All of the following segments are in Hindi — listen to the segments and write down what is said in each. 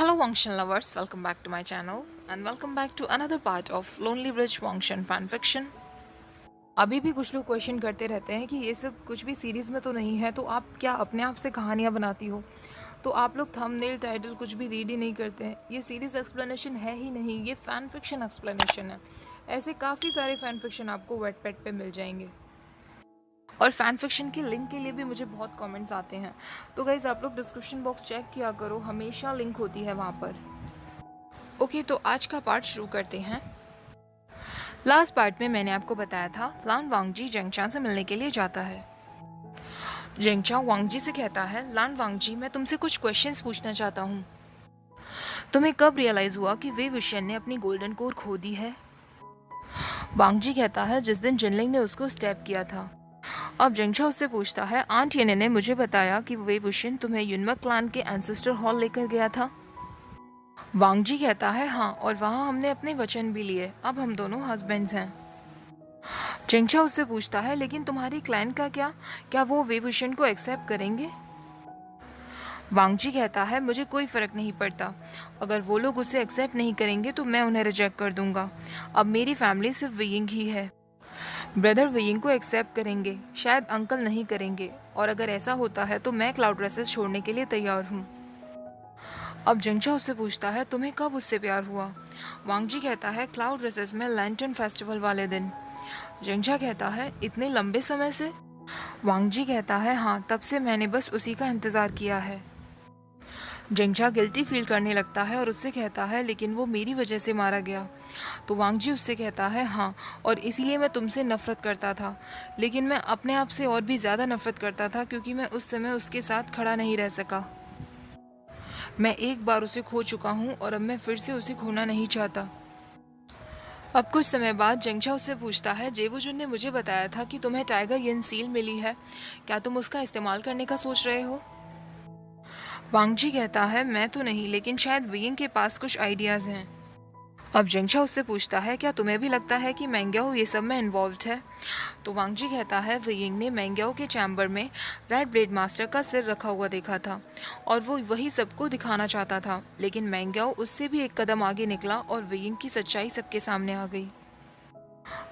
Hello, Wangshan lovers, welcome back to my channel and welcome back to another part of Lonely Bridge Wangshan fanfiction. अभी भी कुछ लोग क्वेश्चन करते रहते हैं कि ये सब कुछ भी सीरीज़ में तो नहीं है, तो आप क्या अपने आप से कहानियाँ बनाती हो? तो आप लोग थंबनेल टाइटल कुछ भी रीड ही नहीं करते हैं। ये सीरीज़ एक्सप्लेनेशन है ही नहीं, ये फ़ैन फिक्शन एक्सप्लेनेशन है। ऐसे काफ़ी सारे फ़ैन फिक्शन आपको वेटपेड पे मिल जाएंगे। और फ़ैन फिक्शन के लिंक के लिए भी मुझे बहुत कमेंट्स आते हैं, तो गाइज़ आप लोग डिस्क्रिप्शन बॉक्स चेक किया करो, हमेशा लिंक होती है वहाँ पर। ओके, तो आज का पार्ट शुरू करते हैं। लास्ट पार्ट में मैंने आपको बताया था लान वांगजी जेंगचा से मिलने के लिए जाता है। जेंगचा वांगजी से कहता है, लान वांगजी मैं तुमसे कुछ क्वेश्चंस पूछना चाहता हूँ। तुम्हें कब रियलाइज हुआ कि वे विशन ने अपनी गोल्डन कोर खो दी है? वांगजी कहता है, जिस दिन जिनलिंग ने उसको स्टेप किया था। अब जेंगचा उससे पूछता है, आंट येने ने मुझे बताया कि वे विशन तुम्हें युनमक क्लान के एंसेस्टर हॉल लेकर गया था। वांगजी कहता है, हाँ, और वहाँ हमने अपने वचन भी लिए, अब हम दोनों हस्बैंड्स हैं। जेंगचा उससे पूछता है, लेकिन तुम्हारी क्लाइंट का क्या वो वे विशन को एक्सेप्ट करेंगे? वांगजी कहता है, मुझे कोई फर्क नहीं पड़ता, अगर वो लोग उसे एक्सेप्ट नहीं करेंगे तो मैं उन्हें रिजेक्ट कर दूंगा। अब मेरी फैमिली सिर्फ वेइंग ही है। ब्रदर वेइंग को एक्सेप्ट करेंगे, शायद अंकल नहीं करेंगे, और अगर ऐसा होता है तो मैं क्लाउड रेसेस छोड़ने के लिए तैयार हूँ। अब जेंगचा उससे पूछता है, तुम्हें कब उससे प्यार हुआ? वांगजी कहता है, क्लाउड रेसेस में लैंटर्न फेस्टिवल वाले दिन। जेंगचा कहता है, इतने लंबे समय से? वांगजी कहता है, हाँ, तब से मैंने बस उसी का इंतज़ार किया है। जेंगचा गिल्टी फील करने लगता है और उससे कहता है, लेकिन वो मेरी वजह से मारा गया। तो वांगजी उससे कहता है, हाँ, और इसीलिए मैं तुमसे नफ़रत करता था, लेकिन मैं अपने आप से और भी ज़्यादा नफ़रत करता था क्योंकि मैं उस समय उसके साथ खड़ा नहीं रह सका। मैं एक बार उसे खो चुका हूँ और अब मैं फिर से उसे खोना नहीं चाहता। अब कुछ समय बाद जेंगचा उससे पूछता है, जेवुजुन ने मुझे बताया था कि तुम्हें टाइगर यिन सील मिली है, क्या तुम उसका इस्तेमाल करने का सोच रहे हो? वांगजी कहता है, मैं तो नहीं, लेकिन शायद वियिंग के पास कुछ आइडियाज़ हैं। अब जेंगचा उससे पूछता है, क्या तुम्हें भी लगता है कि मैंग्याओ ये सब में इन्वॉल्व्ड है? तो वांगजी कहता है, वियिंग ने मैंग्याओ के चैम्बर में रेड ब्लेड मास्टर का सिर रखा हुआ देखा था और वो वही सबको दिखाना चाहता था, लेकिन मैंग्याओ उससे भी एक कदम आगे निकला और वियिंग की सच्चाई सबके सामने आ गई।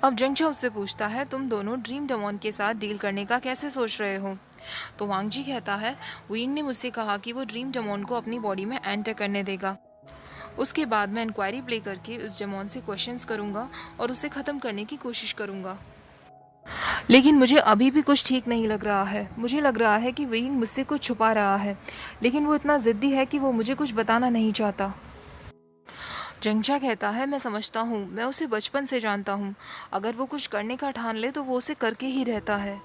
अब जेंगचा उससे पूछता है, तुम दोनों ड्रीम डेमोन के साथ डील करने का कैसे सोच रहे हो? तो वांगजी कहता है, वियिंग ने मुझसे कहा कि वो ड्रीम डेमोन को अपनी बॉडी में एंटर करने देगा। उसके बाद मैं इंक्वायरी प्ले करके उस डेमोन से क्वेश्चंस करूंगा और उसे ख़त्म करने की कोशिश करूंगा। लेकिन मुझे अभी भी कुछ ठीक नहीं लग रहा है। मुझे लग रहा है कि वियिंग मुझसे कुछ छुपा रहा है, लेकिन वो इतना ज़िद्दी है कि वो मुझे कुछ बताना नहीं चाहता। जेंगचा कहता है, मैं समझता हूँ, मैं उसे बचपन से जानता हूँ, अगर वो कुछ करने का ठान ले तो वो उसे करके ही रहता है।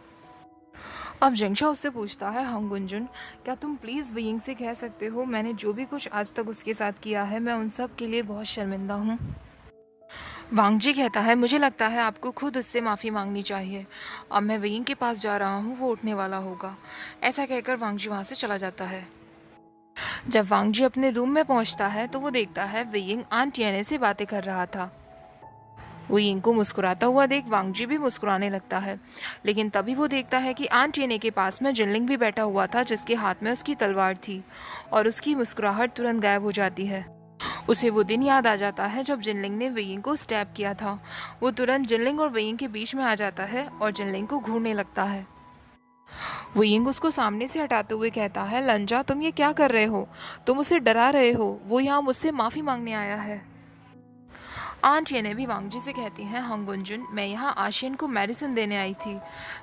अब जेंगशा उससे पूछता है, हंगुंजुन, क्या तुम प्लीज़ वियिंग से कह सकते हो, मैंने जो भी कुछ आज तक उसके साथ किया है मैं उन सब के लिए बहुत शर्मिंदा हूँ। वांगजी कहता है, मुझे लगता है आपको खुद उससे माफ़ी मांगनी चाहिए। अब मैं वियिंग के पास जा रहा हूँ, वो उठने वाला होगा। ऐसा कहकर वांगजी वहाँ से चला जाता है। जब वांगजी अपने रूम में पहुँचता है तो वो देखता है वियिंग आंट येने से बातें कर रहा था। वियिंग को मुस्कुराता हुआ देख वांगजी भी मुस्कुराने लगता है, लेकिन तभी वो देखता है कि आंट येने के पास में जिनलिंग भी बैठा हुआ था, जिसके हाथ में उसकी तलवार थी, और उसकी मुस्कुराहट तुरंत गायब हो जाती है। उसे वो दिन याद आ जाता है जब जिनलिंग ने वेइंग को स्टैब किया था। वो तुरंत जिनलिंग और वेइंग के बीच में आ जाता है और जिनलिंग को घूरने लगता है। वेइंग उसको सामने से हटाते हुए कहता है, लंजा, तुम ये क्या कर रहे हो? तुम उसे डरा रहे हो, वो यहाँ मुझसे माफ़ी मांगने आया है। आंट येने भी वांगजी से कहती हैं, हंगुंजुन, मैं यहाँ आशियन को मेडिसिन देने आई थी,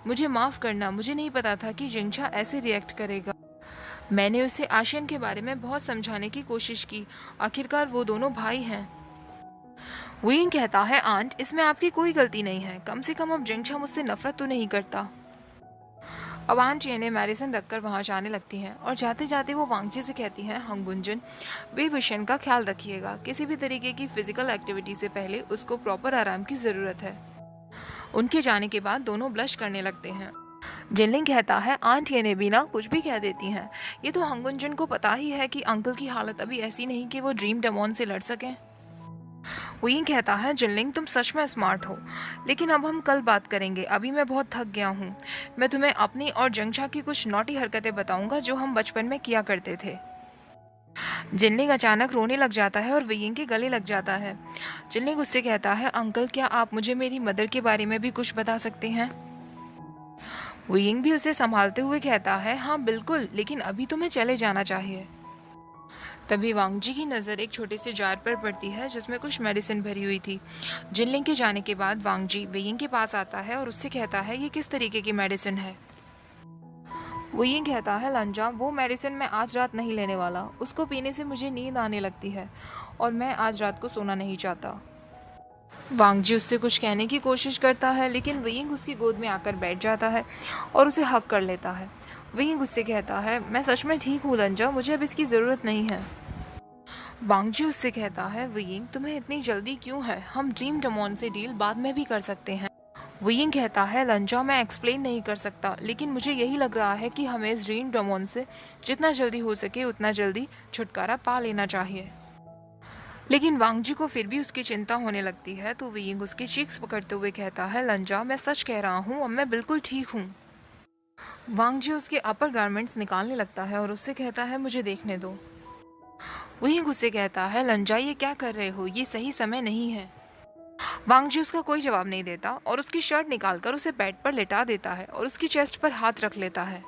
मुझे माफ़ करना, मुझे नहीं पता था कि जिंगछा ऐसे रिएक्ट करेगा। मैंने उसे आशियन के बारे में बहुत समझाने की कोशिश की, आखिरकार वो दोनों भाई हैं। विंग कहता है, आंट, इसमें आपकी कोई गलती नहीं है, कम से कम अब जिंगछा मुझसे नफरत तो नहीं करता। अब आंट येने मेडिसिन रखकर वहाँ जाने लगती हैं और जाते जाते वो वांगजी से कहती हैं, हंगुंजन, वे विशन का ख्याल रखिएगा, किसी भी तरीके की फिजिकल एक्टिविटी से पहले उसको प्रॉपर आराम की ज़रूरत है। उनके जाने के बाद दोनों ब्लश करने लगते हैं। जिनलिंग कहता है, आंट येने भी ना कुछ भी कह देती हैं, ये तो हंगुंजन को पता ही है कि अंकल की हालत अभी ऐसी नहीं कि वो ड्रीम डेमोन से लड़ सकें। विंग कहता है, जिनलिंग, तुम सच में स्मार्ट हो, लेकिन अब हम कल बात करेंगे, अभी मैं बहुत थक गया हूँ। मैं तुम्हें अपनी और जंगशा की कुछ नॉटी हरकतें बताऊंगा जो हम बचपन में किया करते थे। जिनलिंग अचानक रोने लग जाता है और वेइंग के गले लग जाता है। जिनलिंग उससे कहता है, अंकल क्या आप मुझे मेरी मदर के बारे में भी कुछ बता सकते हैं? वेइंग भी उसे संभालते हुए कहता है, हाँ बिल्कुल, लेकिन अभी तुम्हें चले जाना चाहिए। तभी वांगजी की नज़र एक छोटे से जार पर पड़ती है जिसमें कुछ मेडिसिन भरी हुई थी। जिनलिंग के जाने के बाद वांगजी वेइंग के पास आता है और उससे कहता है, ये किस तरीके की मेडिसिन है? वो ये कहता है, लंजा वो मेडिसिन मैं आज रात नहीं लेने वाला, उसको पीने से मुझे नींद आने लगती है और मैं आज रात को सोना नहीं चाहता। वांगजी उससे कुछ कहने की कोशिश करता है लेकिन वेइंग उसकी गोद में आकर बैठ जाता है और उसे हक कर लेता है। वेइंग उससे कहता है, मैं सच में ठीक हूँ लंजा, मुझे अब इसकी ज़रूरत नहीं है। वांगजी उससे कहता है, वेइंग तुम्हें इतनी जल्दी क्यों है, हम ड्रीम डमोन से डील बाद में भी कर सकते हैं। वेइंग कहता है, लंजा मैं एक्सप्लेन नहीं कर सकता, लेकिन मुझे यही लग रहा है कि हमें इस ड्रीम डमोन से जितना जल्दी हो सके उतना जल्दी छुटकारा पा लेना चाहिए। लेकिन वांगजी को फिर भी उसकी चिंता होने लगती है तो वेइंग उसकी चीक्स पकड़ते हुए कहता है, लंजा मैं सच कह रहा हूँ, अब मैं बिल्कुल ठीक हूँ। वांगजी उसके अपर गारमेंट्स निकालने लगता है और उससे कहता है, मुझे देखने दो। वेइंग उससे कहता है, लंजा ये क्या कर रहे हो, ये सही समय नहीं है। वांगजी उसका कोई जवाब नहीं देता और उसकी शर्ट निकालकर उसे बेड पर लेटा देता है और उसकी चेस्ट पर हाथ रख लेता है।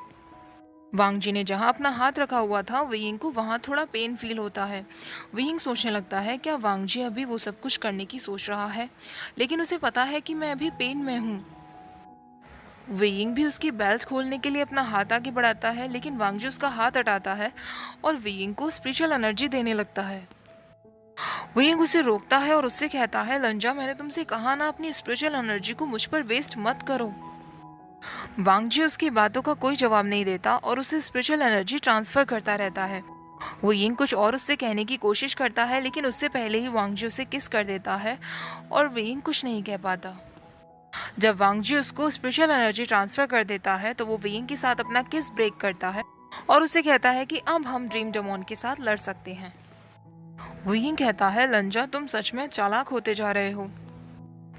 वांगजी ने जहां अपना हाथ रखा हुआ था वेइंग को वहां थोड़ा पेन फील होता है। वेइंग सोचने लगता है, क्या वांगजी अभी वो सब कुछ करने की सोच रहा है, लेकिन उसे पता है कि मैं अभी पेन में हूँ। वेइंग भी उसकी बेल्ट खोलने के लिए अपना हाथ आगे बढ़ाता है लेकिन वांगजी उसका हाथ हटाता है और वेइंग को स्पिरिचुअल एनर्जी देने लगता है। वेइंग उसे रोकता है और उससे कहता है, लंजा मैंने तुमसे कहा ना, अपनी स्पिरिचुअल एनर्जी को मुझ पर वेस्ट मत करो। वांगजी उसकी बातों का कोई जवाब नहीं देता और उसे स्पिरिचुअल एनर्जी ट्रांसफर करता रहता है। वेइंग कुछ और उससे कहने की कोशिश करता है लेकिन उससे पहले ही वांगजी उसे किस कर देता है और वेइंग कुछ नहीं कह पाता। जब वांगजी उसको स्पिरिचुअल एनर्जी ट्रांसफर कर देता है तो वो वेइंग के साथ अपना किस ब्रेक करता है और उसे कहता है कि अब हम ड्रीम डेमोन के साथ लड़ सकते हैं। वेइंग कहता है, लंजा तुम सच में चालाक होते जा रहे हो,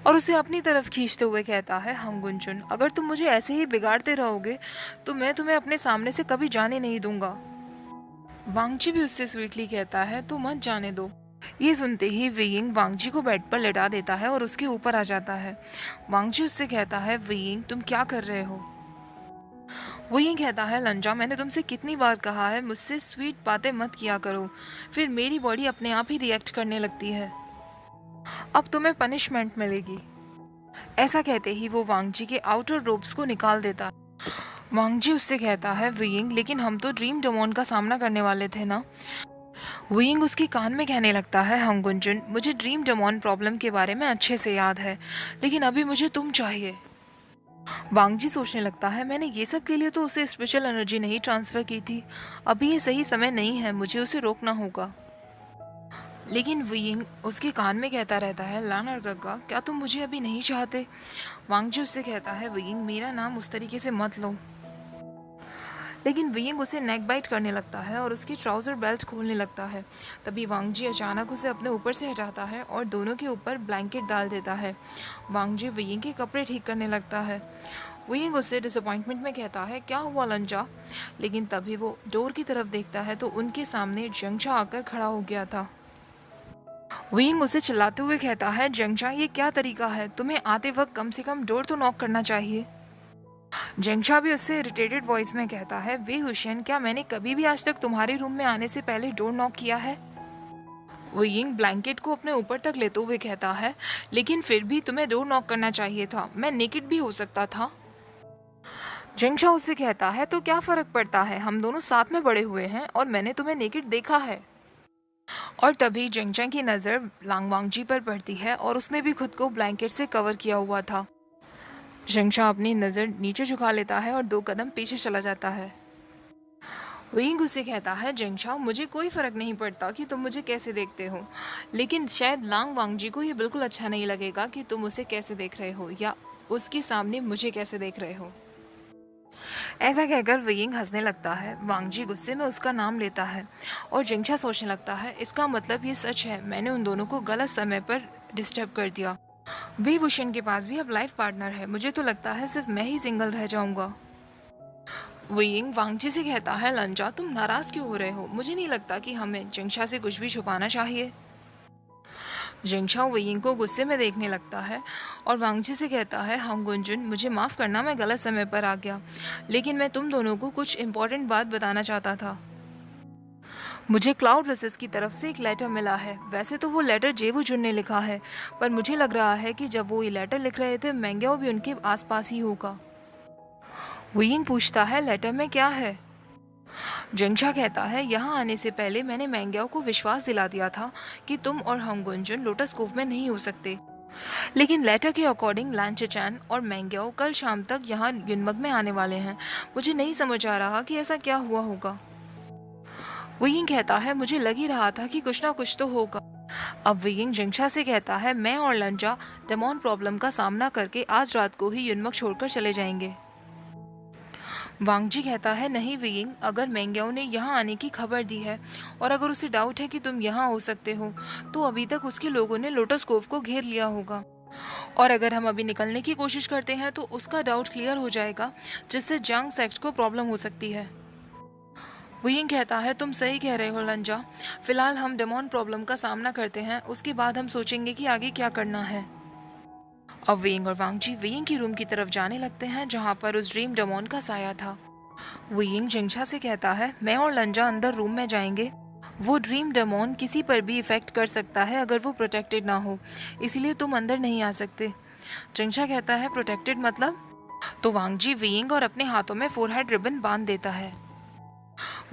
और उसे अपनी तरफ खींचते हुए कहता है, हंगुनचुन अगर तुम मुझे ऐसे ही बिगाड़ते रहोगे तो मैं तुम्हें अपने सामने से कभी जाने नहीं दूंगा। वांगजी भी उससे स्वीटली कहता है, तो मत जाने दो। ये सुनते ही वेइंग वांगजी को बेड पर लेटा देता है और उसके ऊपर आ जाता है। वांगजी उससे कहता है, वेइंग तुम क्या कर रहे हो? वो ये कहता है, लंजा मैंने तुमसे कितनी बार कहा है मुझसे स्वीट बातें मत किया करो, फिर मेरी बॉडी अपने आप ही रिएक्ट करने लगती है, अब तुम्हें पनिशमेंट मिलेगी। ऐसा कहते ही वो वांगजी के आउटर रोब्स को निकाल देता। वांगजी उससे कहता है, वेइंग लेकिन हम तो ड्रीम डेमोन का सामना करने वाले थे ना। वेइंग उसके कान में कहने लगता है, हंगुंजन मुझे ड्रीम डेमोन प्रॉब्लम के बारे में अच्छे से याद है, लेकिन अभी मुझे तुम चाहिए। वांगजी सोचने लगता है, मैंने ये सब के लिए तो उसे स्पेशल एनर्जी नहीं ट्रांसफ़र की थी, अभी ये सही समय नहीं है, मुझे उसे रोकना होगा। लेकिन वेइंग उसके कान में कहता रहता है, लानर गग्गा क्या तुम मुझे अभी नहीं चाहते? वांगजी उससे कहता है, वेइंग मेरा नाम उस तरीके से मत लो। लेकिन वेइंग उसे नेक बाइट करने लगता है और उसकी ट्राउज़र बेल्ट खोलने लगता है। तभी वांगजी अचानक उसे अपने ऊपर से हटाता है और दोनों के ऊपर ब्लैंकेट डाल देता है। वांगजी वेइंग के कपड़े ठीक करने लगता है। वेइंग उससे डिसअपॉइंटमेंट में कहता है, क्या हुआ लंजा? लेकिन तभी वो डोर की तरफ देखता है तो उनके सामने जंगचा आकर खड़ा हो गया था। वेइंग उसे चिल्लाते हुए कहता है, जंगचा ये क्या तरीका है, तुम्हें आते वक्त कम से कम डोर तो नॉक करना चाहिए। जंगशा भी उससे इरिटेटेड वॉइस में कहता है, वे हुसैन क्या मैंने कभी भी आज तक तुम्हारे रूम में आने से पहले डोर नॉक किया है? वेइंग ब्लैंकेट को अपने ऊपर तक लेते हुए कहता है, लेकिन फिर भी तुम्हें डोर नॉक करना चाहिए था, मैं नेकेड भी हो सकता था। जंगशा उससे कहता है, तो क्या फर्क पड़ता है, हम दोनों साथ में बड़े हुए हैं और मैंने तुम्हें नेकेड देखा है। और तभी जंगशा की नज़र लांगवांगजी पर पड़ती है और उसने भी खुद को ब्लैंकेट से कवर किया हुआ था। जंगशा अपनी नज़र नीचे झुका लेता है और 2 कदम पीछे चला जाता है। वेइंग उसे कहता है, जंगशा मुझे कोई फ़र्क नहीं पड़ता कि तुम मुझे कैसे देखते हो, लेकिन शायद लांग वांगजी को ये बिल्कुल अच्छा नहीं लगेगा कि तुम उसे कैसे देख रहे हो या उसके सामने मुझे कैसे देख रहे हो। ऐसा कहकर वेइंग हंसने लगता है। वांगजी गुस्से में उसका नाम लेता है और जंगशा सोचने लगता है, इसका मतलब ये सच है, मैंने उन दोनों को गलत समय पर डिस्टर्ब कर दिया। वे वुशन के पास भी अब लाइफ पार्टनर है, मुझे तो लगता है सिर्फ मैं ही सिंगल रह जाऊंगा। वेइंग वांगजी से कहता है, लंजा तुम नाराज क्यों हो रहे हो? मुझे नहीं लगता कि हमें जिंगशा से कुछ भी छुपाना चाहिए। जिंगशाओ वेइंग को गुस्से में देखने लगता है और वांगजी से कहता है, हांग गुंजुन मुझे माफ़ करना, मैं गलत समय पर आ गया, लेकिन मैं तुम दोनों को कुछ इम्पोर्टेंट बात बताना चाहता था। मुझे क्लाउड रसेस की तरफ से एक लेटर मिला है। वैसे तो वो लेटर जेवू जुन ने लिखा है, पर मुझे लग रहा है कि जब वो ये लेटर लिख रहे थे मैंग्याओ भी उनके आसपास ही होगा। वेइंग पूछता है, लेटर में क्या है? जिंगशा कहता है, यहाँ आने से पहले मैंने मैंग्याओ को विश्वास दिला दिया था कि तुम और हांग गुंजुन लोटस कोव में नहीं हो सकते, लेकिन लेटर के अकॉर्डिंग लैंचचैन और मैंग्याओ कल शाम तक यहाँ युनमग में आने वाले हैं। मुझे नहीं समझ आ रहा कि ऐसा क्या हुआ होगा। वेइंग कहता है, मुझे लग ही रहा था कि कुछ ना कुछ तो होगा। अब वेइंग जिंगशा से कहता है, मैं और लंजा डेमोन प्रॉब्लम का सामना करके आज रात को ही युनमग छोड़कर चले जाएंगे। वांगजी कहता है, नहीं वेइंग, अगर मैंग्याओ ने यहाँ आने की खबर दी है और अगर उसे डाउट है कि तुम यहाँ हो सकते हो, तो अभी तक उसके लोगों ने लोटस कोव को घेर लिया होगा, और अगर हम अभी निकलने की कोशिश करते हैं तो उसका डाउट क्लियर हो जाएगा, जिससे जंग सेक्ट को प्रॉब्लम हो सकती है। वेइंग कहता है, तुम सही कह रहे हो लंजा, फिलहाल हम डेमोन प्रॉब्लम का सामना करते हैं, उसके बाद हम सोचेंगे कि आगे क्या करना है। अब वेइंग और वांगजी वेइंग की रूम की तरफ जाने लगते हैं, जहाँ पर उस ड्रीम डेमोन का साया था। वेइंग जिंगशा से कहता है, मैं और लंजा अंदर रूम में जाएंगे। वो ड्रीम डेमोन किसी पर भी इफेक्ट कर सकता है अगर वो प्रोटेक्टेड ना हो, इसलिए तुम अंदर नहीं आ सकते। जिंगशा कहता है, प्रोटेक्टेड मतलब? तो वांगजी वेइंग और अपने हाथों में फोरहेड रिबन बांध देता है।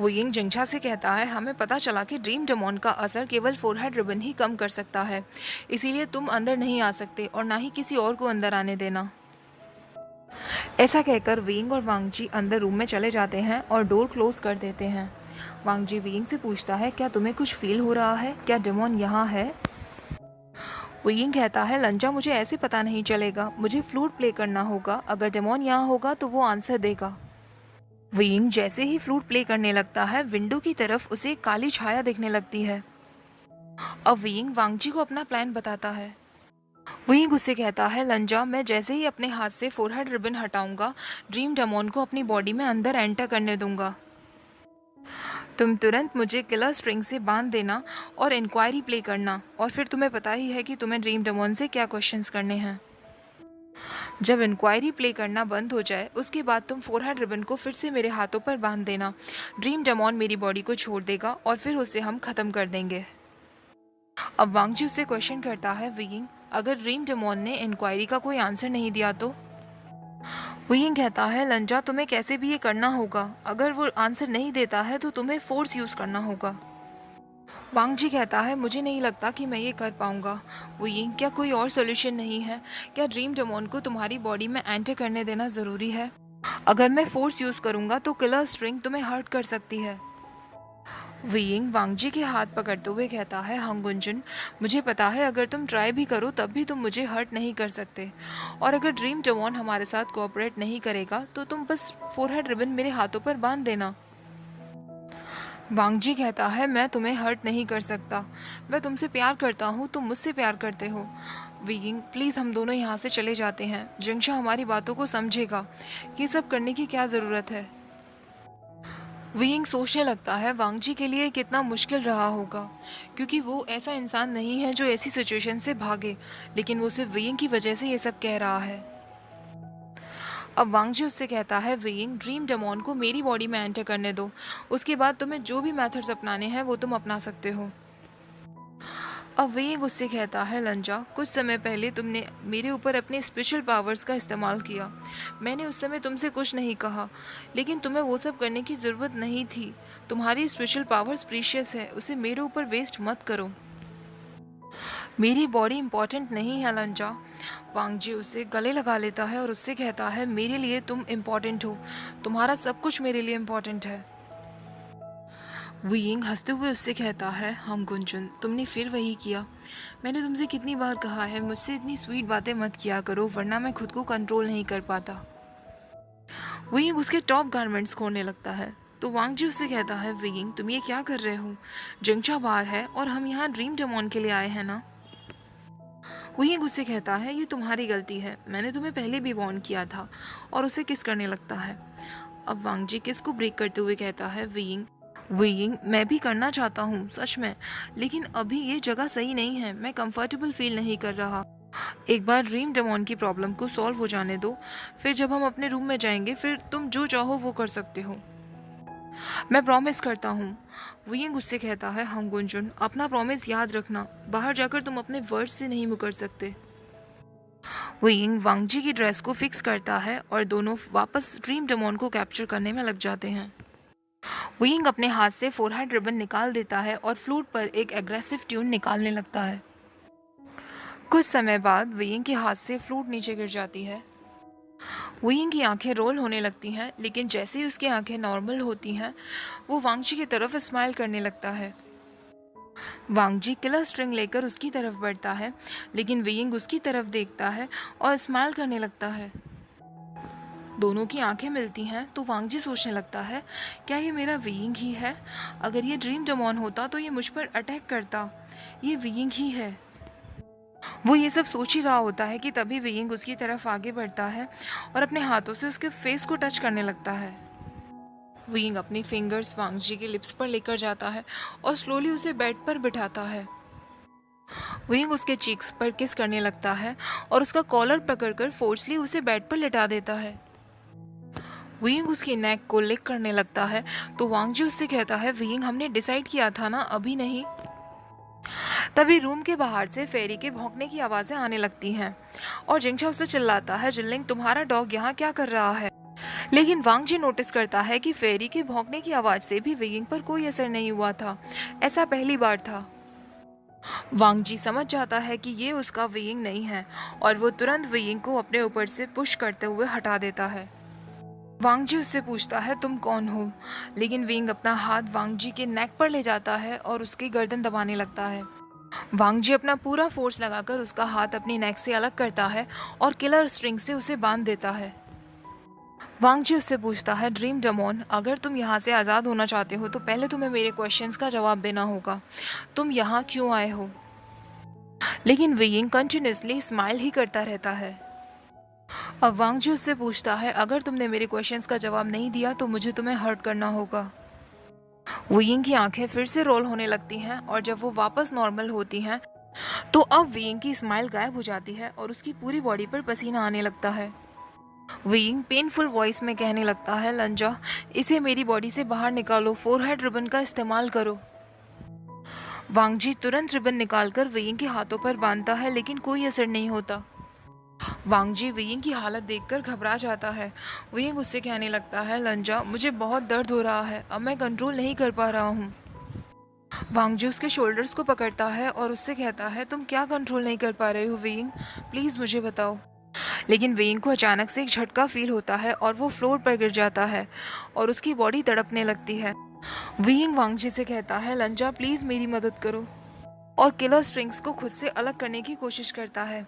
वेइंग जिंगशा से कहता है, हमें पता चला कि ड्रीम डेमोन का असर केवल फोरहेड रिबन ही कम कर सकता है, इसीलिए तुम अंदर नहीं आ सकते और ना ही किसी और को अंदर आने देना। ऐसा कहकर वेइंग और वांगजी अंदर रूम में चले जाते हैं और डोर क्लोज कर देते हैं। वांगजी वेइंग से पूछता है, क्या तुम्हें कुछ फील हो रहा है? क्या डेमोन यहाँ है? वेइंग कहता है, लंजा मुझे ऐसे पता नहीं चलेगा, मुझे फ्लूट प्ले करना होगा, अगर डेमोन यहाँ होगा तो वो आंसर देगा। वेइंग जैसे ही फ्लूट प्ले करने लगता है, विंडो की तरफ उसे काली छाया दिखने लगती है। अब वेइंग वांगजी को अपना प्लान बताता है। वेइंग उससे कहता है, लंजा मैं जैसे ही अपने हाथ से फोरहेड रिबन हटाऊंगा, ड्रीम डेमोन को अपनी बॉडी में अंदर एंटर करने दूंगा। तुम तुरंत मुझे किलर स्ट्रिंग से बांध देना और इंक्वायरी प्ले करना, और फिर तुम्हें पता ही है कि तुम्हें ड्रीम डेमोन से क्या क्वेश्चंस करने हैं। जब इंक्वायरी प्ले करना बंद हो जाए, उसके बाद तुम फोरहेड रिबन को फिर से मेरे हाथों पर बांध देना। ड्रीम डेमोन मेरी बॉडी को छोड़ देगा और फिर उसे हम ख़त्म कर देंगे। अब वांगजी उससे क्वेश्चन करता है, वेइंग अगर ड्रीम डेमोन ने इंक्वायरी का कोई आंसर नहीं दिया तो? वेइंग कहता है, लंजा तुम्हें कैसे भी ये करना होगा, अगर वो आंसर नहीं देता है तो तुम्हें फोर्स यूज़ करना होगा। वांगजी कहता है, मुझे नहीं लगता कि मैं ये कर पाऊंगा। वेइंग क्या कोई और सोल्यूशन नहीं है? क्या ड्रीम डेमोन को तुम्हारी बॉडी में एंटर करने देना ज़रूरी है? अगर मैं फोर्स यूज़ करूंगा तो किलर स्ट्रिंग तुम्हें हर्ट कर सकती है। वेइंग वांगजी के हाथ पकड़ते हुए कहता है, हांग गुंजुन मुझे पता है अगर तुम ट्राई भी करो तब भी तुम मुझे हर्ट नहीं कर सकते, और अगर ड्रीम डेमोन हमारे साथ कोऑपरेट नहीं करेगा तो तुम बस फोरहेड रिबन मेरे हाथों पर बांध देना। वांगजी कहता है, मैं तुम्हें हर्ट नहीं कर सकता, मैं तुमसे प्यार करता हूँ, तुम मुझसे प्यार करते हो। वेइंग प्लीज़ हम दोनों यहाँ से चले जाते हैं, जिंगशा हमारी बातों को समझेगा, ये सब करने की क्या ज़रूरत है। वेइंग सोचने लगता है, वांगजी के लिए कितना मुश्किल रहा होगा, क्योंकि वो ऐसा इंसान नहीं है जो ऐसी सिचुएशन से भागे, लेकिन वो सिर्फ वेइंग की वजह से ये सब कह रहा है। अब वांगजी उससे कहता है, वेइंग ड्रीम डेमोन को मेरी बॉडी में एंटर करने दो, उसके बाद तुम्हें जो भी मेथड्स अपनाने हैं वो तुम अपना सकते हो। अब वेइंग उससे कहता है, लंजा कुछ समय पहले तुमने मेरे ऊपर अपने स्पेशल पावर्स का इस्तेमाल किया, मैंने उस समय तुमसे कुछ नहीं कहा, लेकिन तुम्हें वो सब करने की ज़रूरत नहीं थी। तुम्हारी स्पेशल पावर्स प्रीशियस है, उसे मेरे ऊपर वेस्ट मत करो। मेरी बॉडी इम्पॉर्टेंट नहीं है लंजा। वांगजी उसे गले लगा लेता है और उससे कहता है, मेरे लिए तुम इम्पॉर्टेंट हो, तुम्हारा सब कुछ मेरे लिए इम्पॉर्टेंट है। वेइंग हंसते हुए उससे कहता है, हांग गुंजुन तुमने फिर वही किया, मैंने तुमसे कितनी बार कहा है मुझसे इतनी स्वीट बातें मत किया करो, वरना मैं खुद को कंट्रोल नहीं कर पाता। वेइंग उसके टॉप गारमेंट्स खोलने लगता है, तो वांगजी उससे कहता है, वेइंग तुम ये क्या कर रहे हो, जिंगशा बाहर है और हम यहाँ ड्रीम डेमोन के लिए आए हैं ना। वेइंग उससे कहता है, ये तुम्हारी गलती है, मैंने तुम्हें पहले भी वार्न किया था, और उसे किस करने लगता है। अब वांग जी किस को ब्रेक करते हुए कहता है, वीइंग वीइंग मैं भी करना चाहता हूँ सच में, लेकिन अभी ये जगह सही नहीं है, मैं कंफर्टेबल फील नहीं कर रहा। एक बार ड्रीम डेमोन की प्रॉब्लम को सॉल्व हो जाने दो, फिर जब हम अपने रूम में जाएंगे फिर तुम जो चाहो वो कर सकते हो। मैं प्रॉमिस करता हूँ। वीइंग उससे कहता है, हम गुंजुन अपना प्रॉमिस याद रखना, बाहर जाकर तुम अपने वर्ड से नहीं मुकर सकते। वीइंग वांग जी की ड्रेस को फिक्स करता है और दोनों वापस ड्रीम डेमोन को कैप्चर करने में लग जाते हैं। वीइंग अपने हाथ से फोरहेड रिबन निकाल देता है और फ्लूट पर एक एग्रेसिव ट्यून निकालने लगता है। कुछ समय बाद वीइंग के हाथ से फ्लूट नीचे गिर जाती है। वीइंग की आंखें रोल होने लगती हैं, लेकिन जैसे ही उसकी आंखें नॉर्मल होती हैं वो वांग जी की तरफ स्माइल करने लगता है। वांग जी किलर स्ट्रिंग लेकर उसकी तरफ बढ़ता है, लेकिन वीइंग उसकी तरफ देखता है और स्माइल करने लगता है। दोनों की आंखें मिलती हैं तो वांग जी सोचने लगता है, क्या ये मेरा वीइंग ही है? अगर ये ड्रीम डेमॉन होता तो ये मुझ पर अटैक करता, ये वीइंग ही है। वो ये सब सोच ही रहा होता है कि तभी वीइंग उसकी तरफ आगे बढ़ता है और अपने हाथों से उसके फेस को टच करने लगता है। वीइंग अपनी फिंगर्स वांग जी के लिप्स पर लेकर जाता है और स्लोली उसे बेड पर बिठाता है। वीइंग उसके चीक्स पर किस करने लगता है और उसका कॉलर पकड़कर फोर्सली उसे बेड पर लिटा देता है। वीइंग उसकी नेक को लिक करने लगता है तो वांग जी उससे कहता है, वीइंग हमने डिसाइड किया था ना, अभी नहीं। तभी रूम के बाहर से फेरी के भौंकने की आवाज़ें आने लगती हैं और जिंगछा उससे चिल्लाता है, जिनलिंग तुम्हारा डॉग यहाँ क्या कर रहा है? लेकिन वांग जी नोटिस करता है कि फेरी के भौंकने की आवाज़ से भी वीइंग पर कोई असर नहीं हुआ था, ऐसा पहली बार था। वांग जी समझ जाता है कि ये उसका वीइंग नहीं है और वो तुरंत वीइंग को अपने ऊपर से पुश करते हुए हटा देता है। वांग जी उससे पूछता है, तुम कौन हो? लेकिन वीइंग अपना हाथ वांग जी के नेक पर ले जाता है और उसकी गर्दन दबाने लगता है। वांग जी अपना पूरा फोर्स लगाकर उसका हाथ अपनी नेक से अलग करता है और किलर स्ट्रिंग से उसे बांध देता है। वांग जी उससे पूछता है, ड्रीम डेमॉन अगर तुम यहाँ से आज़ाद होना चाहते हो तो पहले तुम्हें मेरे क्वेश्चंस का जवाब देना होगा, तुम यहाँ क्यों आए हो? लेकिन वीइंग कंटिन्यूसली स्माइल ही करता रहता है। अब वांग जी उससे पूछता है, अगर तुमने मेरे क्वेश्चंस का जवाब नहीं दिया तो मुझे तुम्हें हर्ट करना होगा। वीइंग की आंखें फिर से रोल होने लगती हैं और जब वो वापस नॉर्मल होती हैं तो अब वीइंग की स्माइल गायब हो जाती है और उसकी पूरी बॉडी पर पसीना आने लगता है। वीइंग पेनफुल वॉइस में कहने लगता है, लंजा इसे मेरी बॉडी से बाहर निकालो, फोरहेड रिबन का इस्तेमाल करो। वांग जी तुरंत रिबन निकालकर वीइंग के हाथों पर बांधता है, लेकिन कोई असर नहीं होता। वांग जी वीइंग की हालत देखकर घबरा जाता है। वीइंग उससे कहने लगता है, लंजा मुझे बहुत दर्द हो रहा है, अब मैं कंट्रोल नहीं कर पा रहा हूँ। वांग जी उसके शोल्डर्स को पकड़ता है और उससे कहता है, तुम क्या कंट्रोल नहीं कर पा रहे हो वीइंग, प्लीज़ मुझे बताओ। लेकिन वीइंग को अचानक से एक झटका फील होता है और वो फ्लोर पर गिर जाता है और उसकी बॉडी तड़पने लगती है। वीइंग वांग जी से कहता है, लंजा प्लीज़ मेरी मदद करो, और किलर स्ट्रिंग्स को खुद से अलग करने की कोशिश करता है।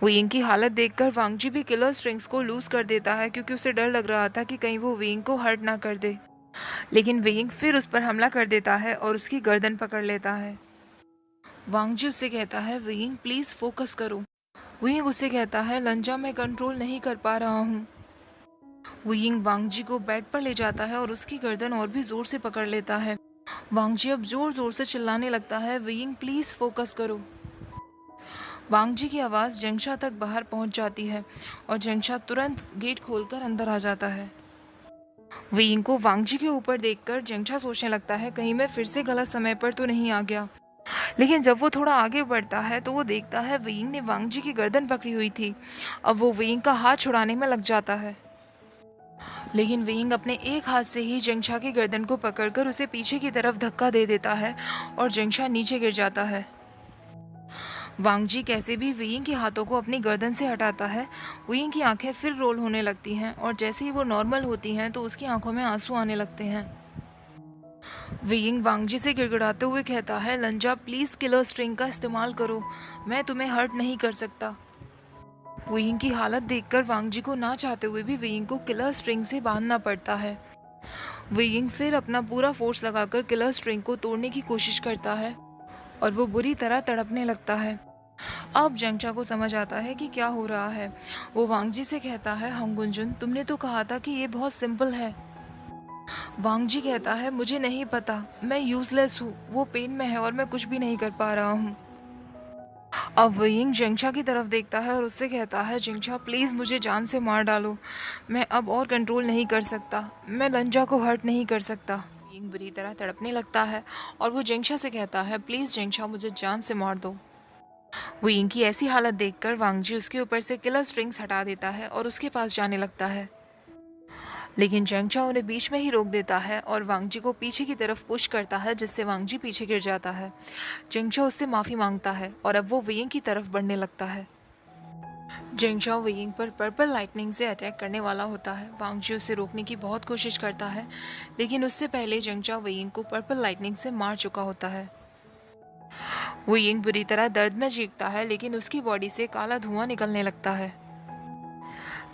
वीइंग की हालत देखकर वांग जी भी किलर स्ट्रिंग्स को लूज कर देता है क्योंकि उसे डर लग रहा था कि कहीं वो वीइंग को हर्ट ना कर दे। लेकिन वीइंग फिर उस पर हमला कर देता है और उसकी गर्दन पकड़ लेता है। वांग जी उससे कहता है, वीइंग प्लीज़ फोकस करो। वीइंग उससे कहता है, लंजा मैं कंट्रोल नहीं कर पा रहा हूँ। वीइंग वांग जी को बेड पर ले जाता है और उसकी गर्दन और भी जोर से पकड़ लेता है। वांग जी अब जोर जोर से चिल्लाने लगता है, वीइंग प्लीज़ फोकस करो। वांग जी की आवाज़ जंगशा तक बाहर पहुंच जाती है और जंगशा तुरंत गेट खोलकर अंदर आ जाता है। वीइंग को वांग जी के ऊपर देखकर जंगशा सोचने लगता है, कहीं मैं फिर से गलत समय पर तो नहीं आ गया। लेकिन जब वो थोड़ा आगे बढ़ता है तो वो देखता है वीइंग ने वांग जी की गर्दन पकड़ी हुई थी। अब वो वीइंग का हाथ छुड़ाने में लग जाता है, लेकिन वीइंग अपने एक हाथ से ही जंगशा की गर्दन को पकड़कर उसे पीछे की तरफ धक्का दे देता है और जंगशा नीचे गिर जाता है। वांग जी कैसे भी वीइंग के हाथों को अपनी गर्दन से हटाता है। वीइंग की आंखें फिर रोल होने लगती हैं और जैसे ही वो नॉर्मल होती हैं तो उसकी आंखों में आंसू आने लगते हैं। वीइंग वांग जी से गिड़गिड़ाते हुए कहता है, लंजा प्लीज़ किलर स्ट्रिंग का इस्तेमाल करो, मैं तुम्हें हर्ट नहीं कर सकता। वीइंग की हालत देखकर वांग जी को ना चाहते हुए भी वीइंग को किलर स्ट्रिंग से बांधना पड़ता है। वीइंग फिर अपना पूरा फोर्स लगाकर किलर स्ट्रिंग को तोड़ने की कोशिश करता है और वो बुरी तरह तड़पने लगता है। अब जेंगचा को समझ आता है कि क्या हो रहा है। वो वांग जी से कहता है, हंगुंजुन तुमने तो कहा था कि ये बहुत सिंपल है। वांग जी कहता है, मुझे नहीं पता, मैं यूजलेस हूँ, वो पेन में है और मैं कुछ भी नहीं कर पा रहा हूँ। अब वयिंग जिंगशा की तरफ देखता है और उससे कहता है, जिंगशा प्लीज़ मुझे जान से मार डालो, मैं अब और कंट्रोल नहीं कर सकता, मैं लंजा को हर्ट नहीं कर सकता। वयिंग बुरी तरह तड़पने लगता है और वो जिंगशा से कहता है, प्लीज़ जिंगशा मुझे जान से मार दो। वयिंग की ऐसी हालत देखकर वांगजी उसके ऊपर से किलर स्ट्रिंग्स हटा देता है और उसके पास जाने लगता है, लेकिन जिंगशा उन्हें बीच में ही रोक देता है और वांगजी को पीछे की तरफ पुश करता है, जिससे वांगजी पीछे गिर जाता है। जिंगशा उससे माफ़ी मांगता है और अब वो वयिंग की तरफ बढ़ने लगता है। जिंगशाओ वेइंग पर पर्पल लाइटनिंग से अटैक करने वाला होता है। वांगजी उसे रोकने की बहुत कोशिश करता है, लेकिन उससे पहले जिंगशाओ वेइंग को पर्पल लाइटनिंग से मार चुका होता है। वेइंग बुरी तरह दर्द में चीखता है, लेकिन उसकी बॉडी से काला धुआं निकलने लगता है।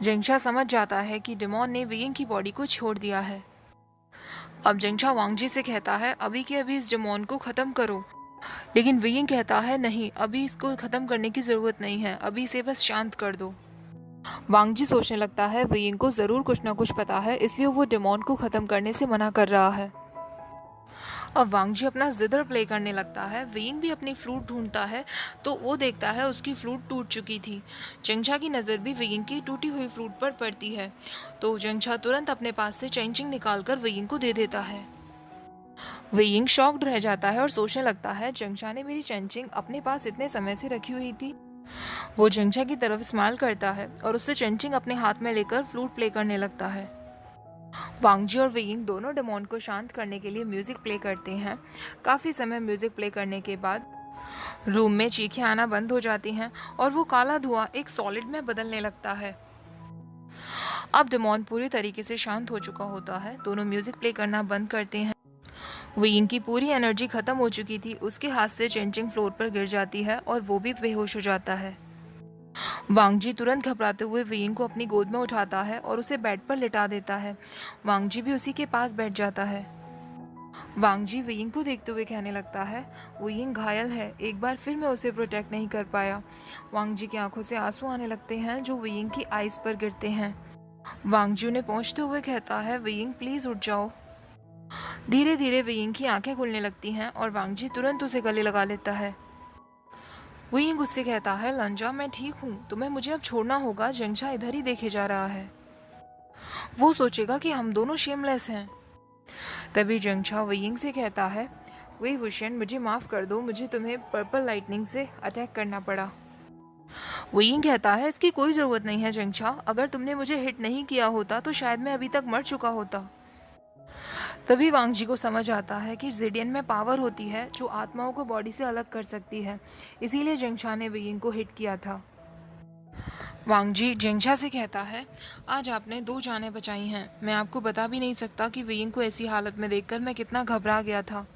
जिंगशा समझ जाता है कि डिमॉन ने वेइंग की बॉडी को छोड़ दिया है। अब जिंगशा वांगजी से कहता है, अभी के अभी इस डिमॉन को खत्म करो, लेकिन वेइंग कहता है, नहीं, अभी इसको खत्म करने की जरूरत नहीं है, अभी इसे बस शांत कर दो। वांगजी सोचने लगता है, वेइंग को जरूर कुछ ना कुछ पता है, इसलिए वो डेमोन को खत्म करने से मना कर रहा है। अब वांगजी अपना जिदर प्ले करने लगता है। वेइंग भी अपनी फ्लूट ढूंढता है, तो वो देखता है उसकी फ्लूट टूट चुकी थी। जिंगशा की नज़र भी वेइंग की टूटी हुई फ्लूट पर पड़ती है, तो जिंगशा तुरंत अपने पास से चेंजिंग निकालकर वेइंग को दे देता है। वेइंग शॉक्ड रह जाता है और सोचने लगता है, जिंगशा ने मेरी चेंजिंग अपने पास इतने समय से रखी हुई थी। वो जिंगशा की तरफ स्माइल करता है और उससे चेंचिंग अपने हाथ में लेकर फ्लूट प्ले करने लगता है। वांगजी और वेइंग दोनों डेमोन को शांत करने के लिए म्यूजिक प्ले करते हैं। काफी समय म्यूजिक प्ले करने के बाद रूम में चीखें आना बंद हो जाती हैं और वो काला धुआं एक सॉलिड में बदलने लगता है। अब डेमोन पूरी तरीके से शांत हो चुका होता है। दोनों म्यूजिक प्ले करना बंद करते हैं। वेइंग की पूरी एनर्जी खत्म हो चुकी थी, उसके हाथ से चेंचिंग फ्लोर पर गिर जाती है और वो भी बेहोश हो जाता है। वांगजी तुरंत घबराते हुए वेइंग को अपनी गोद में उठाता है और उसे बेड पर लिटा देता है। वांगजी भी उसी के पास बैठ जाता है। वांगजी वेइंग को देखते हुए कहने लगता है, वेइंग घायल है, एक बार फिर मैं उसे प्रोटेक्ट नहीं कर पाया। वांगजी की आंखों से आंसू आने लगते हैं जो वेइंग की आइज पर गिरते हैं। वांगजी उन्हें पहुंचते हुए कहता है, वेइंग प्लीज उठ जाओ। धीरे धीरे वेइंग की आंखें खुलने लगती हैं और वांगजी तुरंत उसे गले लगा लेता है। वेइंग उससे कहता है, लंजा मैं ठीक हूँ, तुम्हें मुझे अब छोड़ना होगा, जिंगशा इधर ही देखे जा रहा है, वो सोचेगा कि हम दोनों शेमलेस हैं। तभी जिंगशा वेइंग से कहता है, वे वुशन मुझे माफ़ कर दो, मुझे तुम्हें पर्पल लाइटनिंग से अटैक करना पड़ा। वेइंग कहता है, इसकी कोई ज़रूरत नहीं है जिंगशा, अगर तुमने मुझे हिट नहीं किया होता तो शायद मैं अभी तक मर चुका होता। तभी वांगजी को समझ आता है कि जिडियन में पावर होती है जो आत्माओं को बॉडी से अलग कर सकती है, इसीलिए जिंगशा ने वेइंग को हिट किया था। वांगजी जिंगशा से कहता है, आज आपने 2 जानें बचाई हैं, मैं आपको बता भी नहीं सकता कि वेइंग को ऐसी हालत में देखकर मैं कितना घबरा गया था।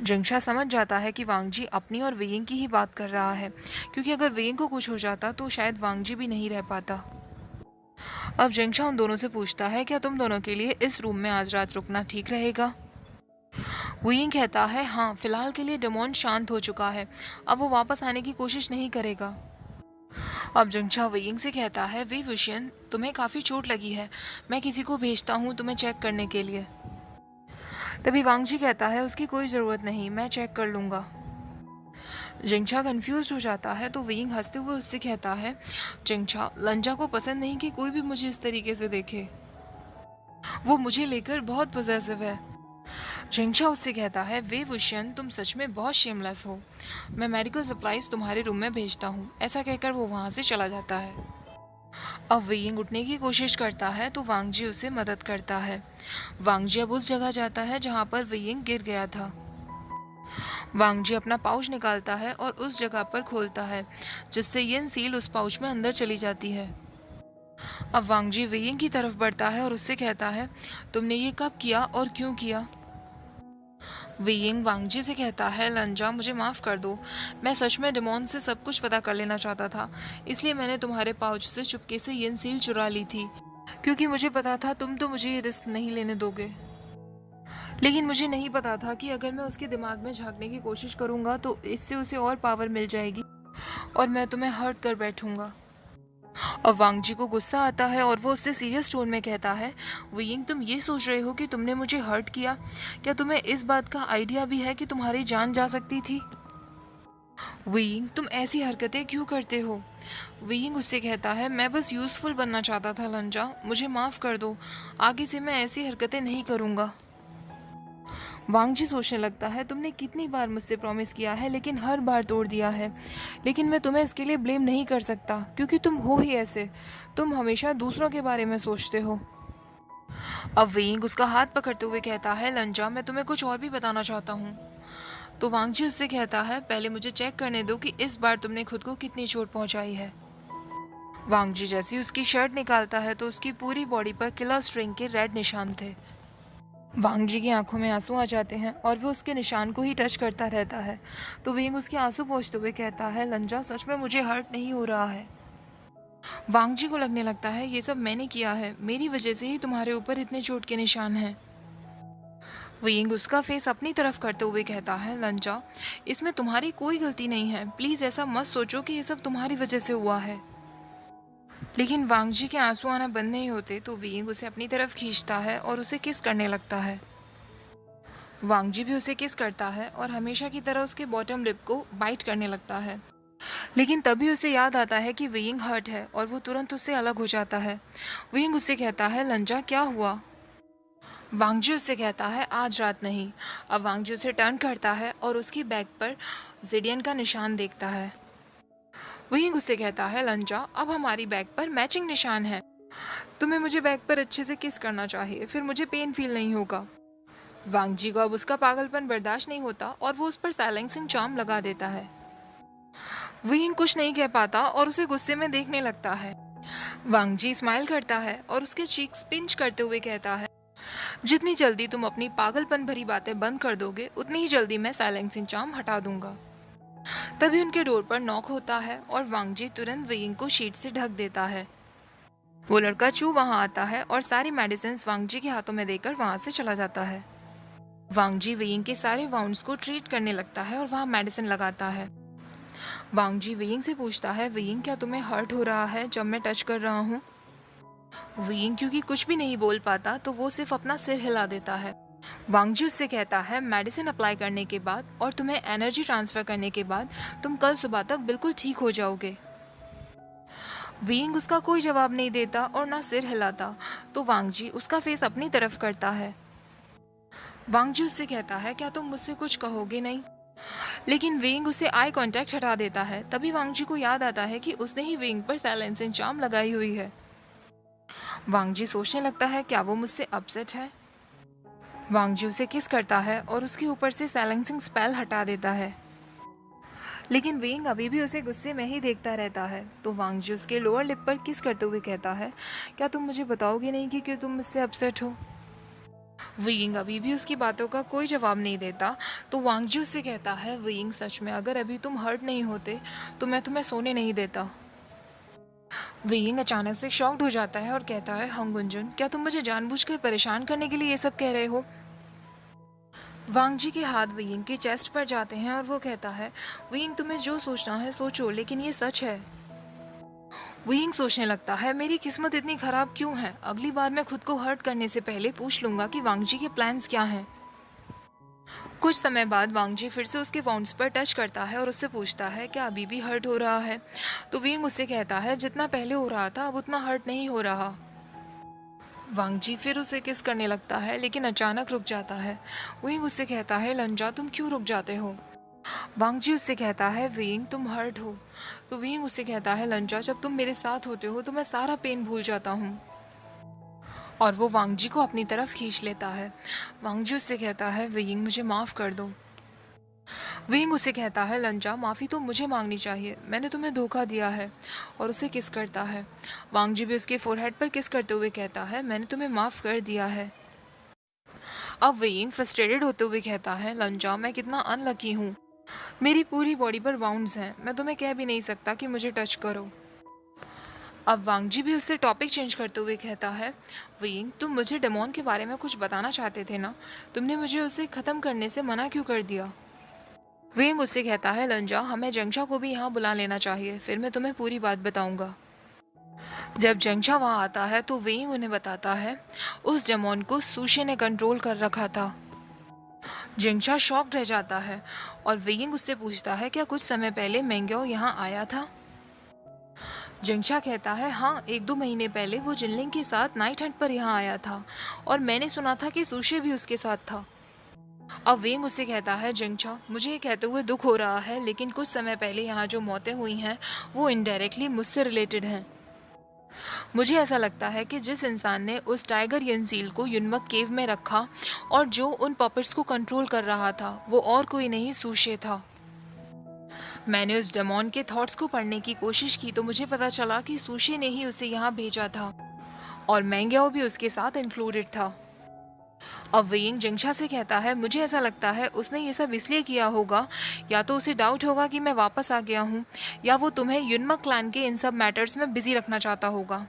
जिंगशा समझ जाता है कि वांगजी अपनी और वेइंग की ही बात कर रहा है, क्योंकि अगर वेइंग को कुछ हो जाता तो शायद वांगजी भी नहीं रह पाता। अब जिंगशा उन दोनों से पूछता है, क्या तुम दोनों के लिए इस रूम में आज रात रुकना ठीक रहेगा? वेइंग कहता है, हाँ, फिलहाल के लिए डेमोन शांत हो चुका है, अब वो वापस आने की कोशिश नहीं करेगा। अब जिंगशा वेइंग से कहता है, वे वुशियन तुम्हें काफ़ी चोट लगी है, मैं किसी को भेजता हूँ तुम्हें चेक करने के लिए। तभी वांगजी कहता है, उसकी कोई ज़रूरत नहीं, मैं चेक कर लूँगा। जिंगशा कंफ्यूज हो जाता है तो वेइंग हंसते हुए उससे कहता है, जिंगशा लंजा को पसंद नहीं कि कोई भी मुझे इस तरीके से देखे, वो मुझे लेकर बहुत पॉसेसिव है। जिंगशा उससे कहता है, वे वुशियन तुम सच में बहुत शेमलेस हो, मैं मेडिकल सप्लाईज तुम्हारे रूम में भेजता हूँ। ऐसा कहकर वो वहाँ से चला जाता है। अब वेइंग उठने की कोशिश करता है तो वांगजी उसे मदद करता है। वांगजी अब उस जगह जाता है जहाँ पर वेइंग गिर गया था। वांगजी अपना पाउच निकालता है और उस जगह पर खोलता है, जिससे येन सील उस पाउच में अंदर चली जाती है। अब वांगजी वेइंग की तरफ बढ़ता है और उससे कहता है, तुमने ये कब किया और क्यों किया? वेइंग वांगजी से कहता है, लंजा मुझे माफ़ कर दो, मैं सच में डेमोन से सब कुछ पता कर लेना चाहता था, इसलिए मैंने तुम्हारे पाउच से चुपके से येन सील चुरा ली थी, क्योंकि मुझे पता था तुम तो मुझे ये रिस्क नहीं लेने दोगे। लेकिन मुझे नहीं पता था कि अगर मैं उसके दिमाग में झांकने की कोशिश करूंगा तो इससे उसे और पावर मिल जाएगी। और मैं तुम्हें हर्ट कर बैठूंगा। अब वांग जी को गुस्सा आता है और वो उससे सीरियस टोन में कहता है, वियिंग तुम ये सोच रहे हो कि तुमने मुझे हर्ट किया? क्या तुम्हें इस बात का आइडिया भी है कि तुम्हारी जान जा सकती थी? वियिंग तुम ऐसी हरकतें क्यों करते हो? वियिंग उससे कहता है, मैं बस यूज़फुल बनना चाहता था लंजा, मुझे माफ़ कर दो, आगे से मैं ऐसी हरकतें नहीं करूँगा। वांगजी सोचने लगता है, तुमने कितनी बार मुझसे प्रॉमिस किया है लेकिन हर बार तोड़ दिया है। लेकिन मैं तुम्हें इसके लिए ब्लेम नहीं कर सकता क्योंकि तुम हो ही ऐसे। तुम हमेशा दूसरों के बारे में सोचते हो। अब वेइंग उसका हाथ पकड़ते हुए कहता है, लंजा मैं तुम्हें कुछ और भी बताना चाहता हूँ। तो वांगजी उससे कहता है, पहले मुझे चेक करने दो कि इस बार तुमने खुद को कितनी चोट पहुंचाई है। वांगजी जैसे ही उसकी शर्ट निकालता है तो उसकी पूरी बॉडी पर किलर स्ट्रिंग के रेड निशान थे। वांग जी की आंखों में आंसू आ जाते हैं और वो उसके निशान को ही टच करता रहता है। तो विंग उसके आंसू पोंछते हुए कहता है, लंजा सच में मुझे हर्ट नहीं हो रहा है। वांग जी को लगने लगता है, ये सब मैंने किया है, मेरी वजह से ही तुम्हारे ऊपर इतने चोट के निशान हैं। विंग उसका फेस अपनी तरफ करते हुए कहता है, लंजा इसमें तुम्हारी कोई गलती नहीं है, प्लीज ऐसा मत सोचो कि ये सब तुम्हारी वजह से हुआ है। लेकिन वांग जी के आंसू आना बंद नहीं होते तो विंग उसे अपनी तरफ खींचता है और उसे किस करने लगता है। वांगजी भी उसे किस करता है और हमेशा की तरह उसके बॉटम लिप को बाइट करने लगता है। लेकिन तभी उसे याद आता है कि वेइंग हर्ट है और वो तुरंत उससे अलग हो जाता है। वेइंग उससे कहता है, लंजा क्या हुआ? वांगजी उससे कहता है, आज रात नहीं। अब वांगजी उसे टर्न करता है और उसकी बैग पर जिडियन का निशान देखता है। वेइंग उससे कहता है, लंजा अब हमारी बैग पर मैचिंग निशान है। तुम्हें मुझे बैग पर अच्छे से किस करना चाहिए, फिर मुझे पेन फील नहीं होगा। वांगजी को अब उसका पागलपन बर्दाश्त नहीं होता और वो उस पर साइलेंसिंग चार्म लगा देता है। विंग कुछ नहीं कह पाता और उसे गुस्से में देखने लगता है। वांगजी स्माइल करता है और उसके चीक्स पिंच करते हुए कहता है, जितनी जल्दी तुम अपनी पागलपन भरी बातें बंद कर दोगे उतनी ही जल्दी मैं साइलेंसिंग चार्म हटा दूंगा। तभी उनके डोर पर नॉक होता है और वांगजी तुरंत विंग को शीट से ढक देता है। वो लड़का चू वहां आता है और सारी मेडिसिन वांगजी के हाथों में देकर वहां से चला जाता है। वांगजी वेइंग के सारे वाउंड्स को ट्रीट करने लगता है और वहाँ मेडिसिन लगाता है। वांगजी वेइंग से पूछता है, वेइंग क्या तुम्हें हर्ट हो रहा है जब मैं टच कर रहा हूँ? वेइंग क्योंकि कुछ भी नहीं बोल पाता तो वो सिर्फ अपना सिर हिला देता है। वांगजी उससे कहता है, मेडिसिन अप्लाई करने के बाद और तुम्हें एनर्जी ट्रांसफर करने के बाद तुम कल सुबह तक बिल्कुल ठीक हो जाओगे। वेइंग उसका कोई जवाब नहीं देता और ना सिर हिलाता तो वांगजी उसका फेस अपनी तरफ करता है। वांगजी उससे कहता है, क्या तुम मुझसे कुछ कहोगे नहीं? लेकिन वेंग उसे आई कांटेक्ट हटा देता है। तभी वांगजी को याद आता है कि उसने ही वेंग पर साइलेंसिंग चार्म लगाई हुई है। वांगजी सोचने लगता है, क्या वो मुझसे अपसेट है? वांगजी उसे किस करता है और उसके ऊपर से साइलेंसिंग स्पेल हटा देता है। लेकिन वेंग अभी भी उसे गुस्से में ही देखता रहता है। तो वांगजी उसके लोअर लिप पर किस करते हुए कहता है, क्या तुम मुझे बताओगे नहीं कि क्यों तुम मुझसे अपसेट हो? विंग अभी भी उसकी बातों का कोई जवाब नहीं देता तो वांगजी उससे कहता है, विंग सच में अगर अभी तुम हर्ट नहीं होते तो मैं तुम्हें सोने नहीं देता। विंग अचानक से शॉक्ड हो जाता है और कहता है, हंगुंजन क्या तुम मुझे जानबूझकर परेशान करने के लिए ये सब कह रहे हो? वांगजी के हाथ विंग के चेस्ट पर जाते हैं और वो कहता है, विंग तुम्हें जो सोचना है सोचो लेकिन ये सच है। विंग सोचने लगता है, मेरी किस्मत इतनी खराब क्यों है? अगली बार मैं खुद को हर्ट करने से पहले पूछ लूंगा कि वांगजी के प्लान्स क्या हैं। कुछ समय बाद वांगजी फिर से उसके वाउंड्स पर टच करता है और उससे पूछता है, क्या अभी भी हर्ट हो रहा है? तो विंग उससे कहता है, जितना पहले हो रहा था अब उतना हर्ट नहीं हो रहा। वांगजी फिर उसे किस करने लगता है लेकिन अचानक रुक जाता है। विंग उससे कहता है, लंजा तुम क्यों रुक जाते हो? वांगजी उससे कहता है, विंग तुम हर्ट हो। तो विंग उससे कहता है, लंजा जब तुम मेरे साथ होते हो तो मैं सारा पेन भूल जाता हूँ। और वो वांगजी को अपनी तरफ खींच लेता है। वांगजी उससे कहता है, विंग मुझे माफ़ कर दो। विंग उसे कहता है, लंजा माफ़ी तो मुझे मांगनी चाहिए, मैंने तुम्हें धोखा दिया है। और उसे किस करता है। वांगजी भी उसके फोरहेड पर किस करते हुए कहता है, मैंने तुम्हें माफ़ कर दिया है। अब विंग फ्रस्ट्रेटेड होते हुए कहता है, लंजा मैं कितना अनलकी हूँ, मेरी पूरी बॉडी पर वाउंड्स हैं, मैं तुम्हें कह भी नहीं सकता कि मुझे टच करो। अब वांगजी भी उससे टॉपिक चेंज करते हुए कहता है, विंग तुम मुझे डेमोन के बारे में कुछ बताना चाहते थे ना, तुमने मुझे उसे ख़त्म करने से मना क्यों कर दिया? वेंग उससे कहता है, लंजा, हमें जंगशा को भी यहाँ बुला लेना चाहिए, फिर मैं तुम्हें पूरी बात बताऊंगा। जब जंगशा वहाँ आता है तो वेंग उन्हें बताता है उस डेमोन को सुशे ने कंट्रोल कर रखा था। जंगशा शॉक्ड रह जाता है और वेइंग उससे पूछता है, क्या कुछ समय पहले मेंग्यो यहाँ आया था? जंगशा कहता है, हाँ, 1-2 महीने पहले वो जिनलिंग के साथ नाइट हंट पर यहाँ आया था और मैंने सुना था कि सुशे भी उसके साथ था। अब वेंग उससे कहता है, जंगशा, मुझे ये कहते हुए दुख हो रहा है, लेकिन कुछ समय पहले यहाँ जो मौतें हुई हैं वो इनडायरेक्टली मुझसे रिलेटेड हैं। मुझे ऐसा लगता है कि जिस इंसान ने उस टाइगर यंसील को युनमक केव में रखा और जो उन पपेट्स को कंट्रोल कर रहा था, वो और कोई नहीं, सुशे था। मैंने उस डेमोन के थॉट्स को पढ़ने की कोशिश की तो मुझे पता चला कि सुशे ने ही उसे यहाँ भेजा था और मैंग्याओ भी उसके साथ इंक्लूडेड था। अब वेइंग जंगशा से कहता है, मुझे ऐसा लगता है उसने ये सब इसलिए किया होगा, या तो उसे डाउट होगा कि मैं वापस आ गया हूँ, या वो तुम्हें युनमक क्लैन के इन सब मैटर्स में बिजी रखना चाहता होगा।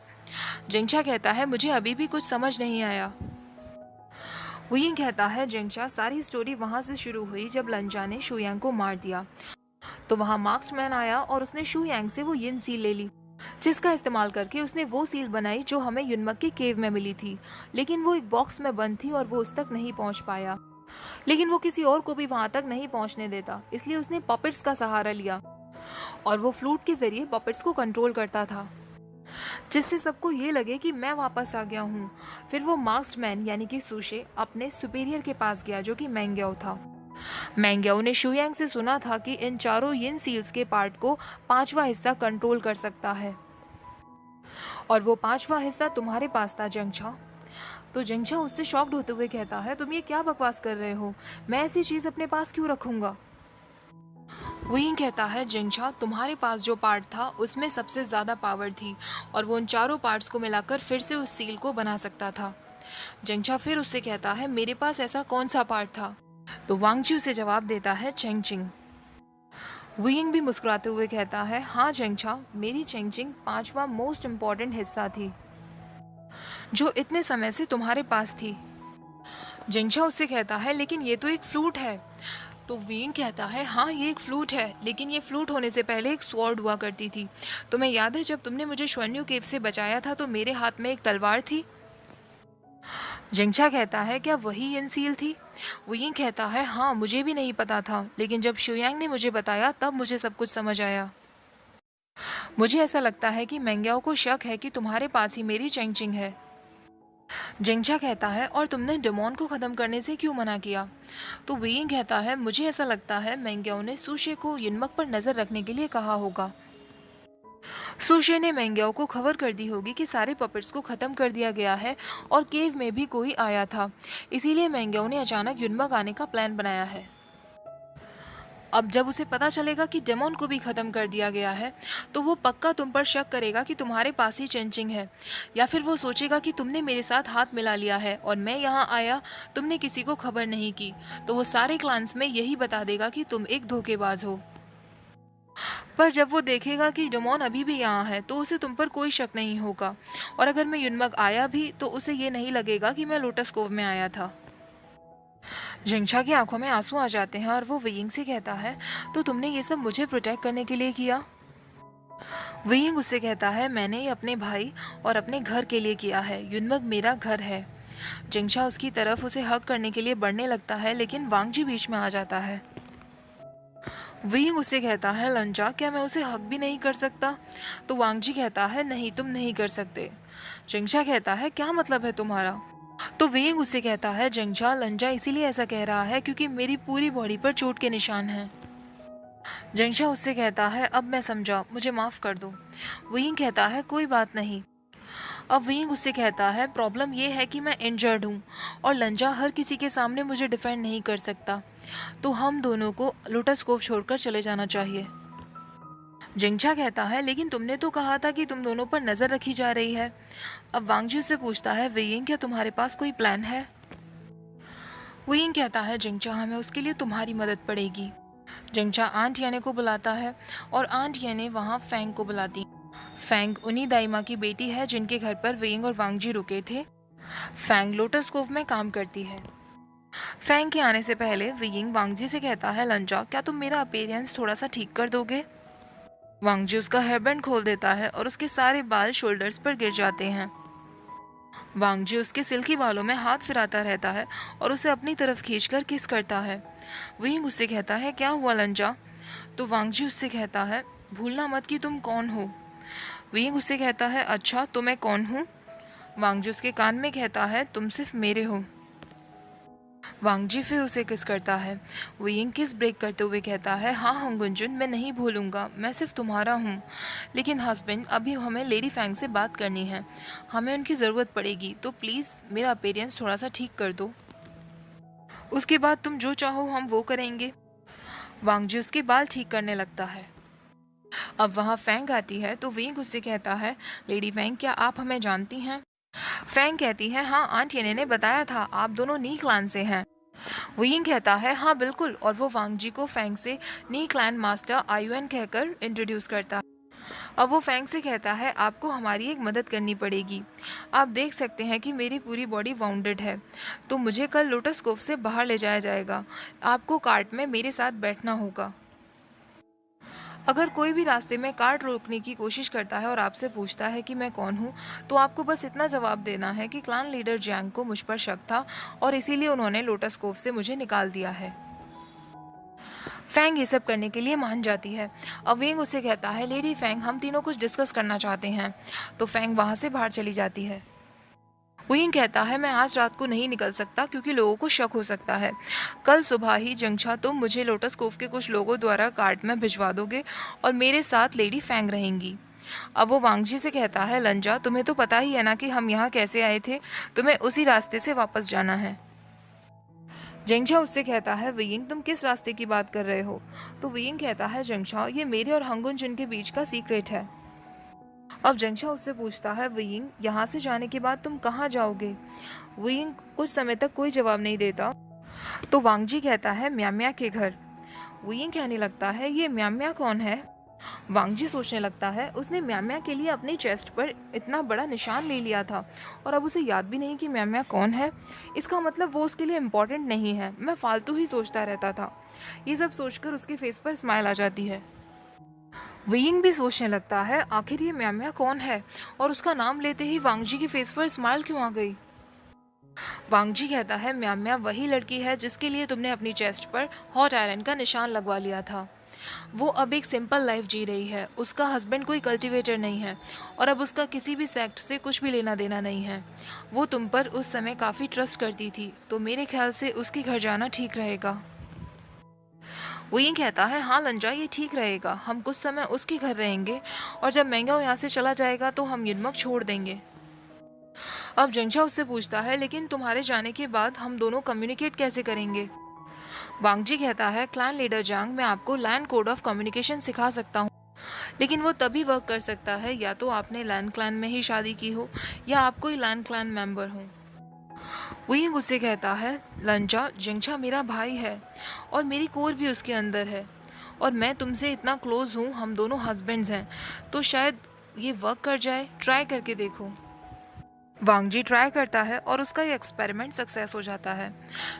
जंगशा कहता है, मुझे अभी भी कुछ समझ नहीं आया। वेइंग कहता है, जंगशा, सारी स्टोरी वहाँ से शुरू हुई जब लंजा ने शुयांग को मार दिया। तो वहाँ मार्क्समैन आया और उसने शुयांग से वो यिन सील ले ली, जिसका इस्तेमाल करके उसने वो सील बनाई जो हमें युनमक के केव में मिली थी। लेकिन वो एक बॉक्स में बंद थी और वो उस तक नहीं पहुंच पाया। लेकिन वो किसी और को भी वहां तक नहीं पहुंचने देता, इसलिए उसने पपेट्स का सहारा लिया और वो फ्लूट के जरिए पपेट्स को कंट्रोल करता था, जिससे सबको ये लगे कि मैं वापस आ गया हूँ। फिर वो मार्क्समैन यानी कि सुशे अपने सुपीरियर के पास गया जो कि मैंग्याओ था। मैंग्याओ ने शुयांग से सुना था कि इन चारों यिन सील्स के पार्ट को 5वां हिस्सा कंट्रोल कर सकता है और वो 5वां हिस्सा तुम्हारे पास था, जंगशा। तो जंगशा उससे शॉक्ड होते हुए कहता है, तुम ये क्या बकवास कर रहे हो? मैं ऐसी चीज अपने पास क्यों रखूंगा? वेइंग कहता है, जंगशा, तुम्हारे पास जो पार्ट था उसमें सबसे ज्यादा पावर थी और वो उन चारों पार्ट्स को मिलाकर फिर से उस सील को बना सकता था। जंगशा फिर उससे कहता है, मेरे पास ऐसा कौन सा पार्ट था? तो वांगजी उसे जवाब देता है, चेंगचिंग। वेइंग भी मुस्कुराते हुए कहता है, हाँ जंगशा, मेरी चेंगचिंग 5वां मोस्ट इम्पॉर्टेंट हिस्सा थी जो इतने समय से तुम्हारे पास थी। जंगशा उससे कहता है, लेकिन ये तो एक फ्लूट है। तो वेइंग कहता है, हाँ, ये एक फ्लूट है, लेकिन ये फ्लूट होने से पहले एक स्वॉर्ड हुआ करती थी। तुम्हें याद है जब तुमने मुझे श्वन्यू केव से बचाया था तो मेरे हाथ में एक तलवार थी? जंगशा कहता है, क्या वही यिनसील थी? वेइंग कहता है, हाँ, मुझे भी नहीं पता था, लेकिन जब शुयांग ने मुझे बताया तब मुझे सब कुछ समझ आया। मुझे ऐसा लगता है कि मैंग्याओ को शक है कि तुम्हारे पास ही मेरी चेंगचिंग है। जंगशा कहता है, और तुमने डेमोन को खत्म करने से क्यों मना किया? तो वेइंग कहता है, मुझे ऐसा लगता है मैंग्याओ ने सुशे को युनमक पर नजर रखने के लिए कहा होगा। सुशे ने मैंग्याओ को खबर कर दी होगी कि सारे पपेट्स को खत्म कर दिया गया है और केव में भी कोई आया था, इसीलिए मैंग्याओ ने अचानक युनमक आने का प्लान बनाया है। अब जब उसे पता चलेगा कि डेमोन को भी खत्म कर दिया गया है तो वो पक्का तुम पर शक करेगा कि तुम्हारे पास ही चेंचिंग है, या फिर वो सोचेगा कि तुमने मेरे साथ हाथ मिला लिया है और मैं यहाँ आया, तुमने किसी को खबर नहीं की, तो वो सारे क्लान्स में यही बता देगा कि तुम एक धोखेबाज हो। पर जब वो देखेगा कि डेमोन अभी भी यहाँ है तो उसे तुम पर कोई शक नहीं होगा, और अगर मैं युनमक आया भी तो उसे ये नहीं लगेगा कि मैं लोटस कोव में आया था। जिंगशा की आंखों में आंसू आ जाते हैं और वो वेइंग से कहता है, तो तुमने ये सब मुझे प्रोटेक्ट करने के लिए किया? वेइंग उससे कहता है, मैंने ये अपने भाई और अपने घर के लिए किया है, युनमक मेरा घर है। जिंगशा उसकी तरफ उसे हक करने के लिए बढ़ने लगता है, लेकिन वांगजी बीच में आ जाता है। वेइंग उससे कहता है, लंजा, क्या मैं उसे हक भी नहीं कर सकता? तो वांगजी कहता है, नहीं, तुम नहीं कर सकते। जिंगशा कहता है, क्या मतलब है तुम्हारा? तो वेइंग उससे कहता है, जंगशा, लंजा इसीलिए ऐसा कह रहा है क्योंकि मेरी पूरी बॉडी पर चोट के निशान हैं। जंगशा उससे कहता है, अब मैं समझा, मुझे माफ कर दो। वेइंग कहता है, कोई बात नहीं। अब वेइंग उससे कहता है, प्रॉब्लम ये है कि मैं इंजर्ड हूँ और लंजा हर किसी के सामने मुझे डिफेंड नहीं कर सकता, तो हम दोनों को लोटस कोव छोड़कर चले जाना चाहिए। जिंगशा कहता है, लेकिन तुमने तो कहा था कि तुम दोनों पर नजर रखी जा रही है। अब वांगजी से पूछता है, वेइंग, क्या तुम्हारे पास कोई प्लान है? वेइंग कहता है, जिंगशा, हमें उसके लिए तुम्हारी मदद पड़ेगी। जिंगशा आंट याने को बुलाता है और आंट याने वहाँ फैंग को बुलाती। फैंग उन्हीं दाइमा की बेटी है जिनके घर पर वेइंग और वांगजी रुके थे। फैंग लोटस कोव में काम करती है। फैंग के आने से पहले वियिंग वांगजी से कहता है, लंजा क्या तुम मेरा अपीयरेंस थोड़ा सा ठीक कर दोगे? वांगजी उसका हेयरबैंड खोल देता है और उसके सारे बाल शोल्डर्स पर गिर जाते हैं। वांगजी उसके सिल्की बालों में हाथ फिराता रहता है और उसे अपनी तरफ खींचकर किस करता है। वियिंग उससे कहता है, क्या हुआ लंजा? तो वांगजी उससे कहता है, भूलना मत कि तुम कौन हो। वियिंग उससे कहता है, अच्छा तो मैं कौन हूँ? वांगजी उसके कान में कहता है, तुम सिर्फ मेरे हो। वांगजी फिर उसे किस करता है। वियिंग किस ब्रेक करते हुए कहता है, हाँ हंगुंजुन, मैं नहीं भूलूंगा, मैं सिर्फ तुम्हारा हूँ। लेकिन हस्बैंड, अभी हमें लेडी फैंग से बात करनी है, हमें उनकी ज़रूरत पड़ेगी, तो प्लीज़ मेरा अपीयरेंस थोड़ा सा ठीक कर दो, उसके बाद तुम जो चाहो हम वो करेंगे। वांगजी उसके बाल ठीक करने लगता है। अब वहाँ फैंग आती है तो विंग उससे कहता है, लेडी फैंग क्या आप हमें जानती हैं? फैंग कहती है, हाँ आंट येने ने बताया था, आप दोनों नी क्लान से हैं। विंग कहता है, हाँ बिल्कुल, और वो वांगजी को फैंग से नी क्लैन मास्टर आयुएन कहकर इंट्रोड्यूस करता है। अब वो फैंग से कहता है, आपको हमारी एक मदद करनी पड़ेगी। आप देख सकते हैं कि मेरी पूरी बॉडी वाउंडेड है, तो मुझे कल लोटस कोव से बाहर ले जाया जाएगा। आपको कार्ट में मेरे साथ बैठना होगा। अगर कोई भी रास्ते में कार्ट रोकने की कोशिश करता है और आपसे पूछता है कि मैं कौन हूँ, तो आपको बस इतना जवाब देना है कि क्लान लीडर जैंग को मुझ पर शक था और इसीलिए उन्होंने लोटस कोव से मुझे निकाल दिया है। फैंग ये सब करने के लिए मान जाती है। अब विंग उसे कहता है, लेडी फैंग हम तीनों कुछ डिस्कस करना चाहते हैं। तो फैंग वहाँ से बाहर चली जाती है। विंग कहता है, मैं आज रात को नहीं निकल सकता क्योंकि लोगों को शक हो सकता है। कल सुबह ही जंगछा तुम मुझे लोटस कोव के कुछ लोगों द्वारा कार्ट में भिजवा दोगे और मेरे साथ लेडी फैंग रहेंगी। अब वो वांगजी से कहता है, लंजा तुम्हें तो पता ही है ना कि हम यहाँ कैसे आए थे, तुम्हें उसी रास्ते से वापस जाना है। जेंगछा उससे कहता है, वियिंग तुम किस रास्ते की बात कर रहे हो? तो वियिंग कहता है, जेंगछा ये मेरे और हंगुन जुन के बीच का सीक्रेट है। अब जेंगछा उससे पूछता है, वियिंग यहाँ से जाने के बाद तुम कहाँ जाओगे? वियिंग कुछ समय तक कोई जवाब नहीं देता। तो वांगजी कहता है, म्याम्या के घर। वियिंग कहने लगता है, ये म्याम्या कौन है? वांगजी सोचने लगता है, उसने म्याम्या के लिए अपनी चेस्ट पर इतना बड़ा निशान ले लिया था और अब उसे याद भी नहीं कि म्याम्या कौन है। इसका मतलब वो उसके लिए इम्पोर्टेंट नहीं है, मैं फालतू ही सोचता रहता था। ये सब सोचकर उसके फेस पर स्माइल आ जाती है। वियिंग भी सोचने लगता है, आखिर ये म्याम्या कौन है, और उसका नाम लेते ही वांगजी के फेस पर स्माइल क्यों आ गई। वांगजी कहता है, म्याम्या वही लड़की है जिसके लिए तुमने अपनी चेस्ट पर हॉट आयरन का निशान लगवा लिया था। वो अब एक सिंपल लाइफ जी रही है, उसका हस्बैंड कोई कल्टीवेटर नहीं है और अब उसका किसी भी सेक्ट से कुछ भी लेना देना नहीं है। वो तुम पर उस समय काफ़ी ट्रस्ट करती थी, तो मेरे ख्याल से उसके घर जाना ठीक रहेगा। वो ये कहता है, हाँ लंजा ये ठीक रहेगा, हम कुछ समय उसके घर रहेंगे और जब मैंगाओ यहाँ से चला जाएगा तो हम युद्मक छोड़ देंगे। अब जंगशा उससे पूछता है, लेकिन तुम्हारे जाने के बाद हम दोनों कम्युनिकेट कैसे करेंगे? वांगजी कहता है, क्लैन लीडर जांग मैं आपको लैंड कोड ऑफ कम्युनिकेशन सिखा सकता हूँ, लेकिन वो तभी वर्क कर सकता है या तो आपने लैंड क्लैन में ही शादी की हो या आप कोई लैंड क्लैन मेंबर हो। विंग उससे कहता है, लंजा जिंगछा मेरा भाई है और मेरी कोर भी उसके अंदर है और मैं तुमसे इतना क्लोज हूँ, हम दोनों हस्बैंड्स हैं, तो शायद ये वर्क कर जाए, ट्राई करके देखो। वांगजी ट्राई करता है और उसका ये एक्सपेरिमेंट सक्सेस हो जाता है।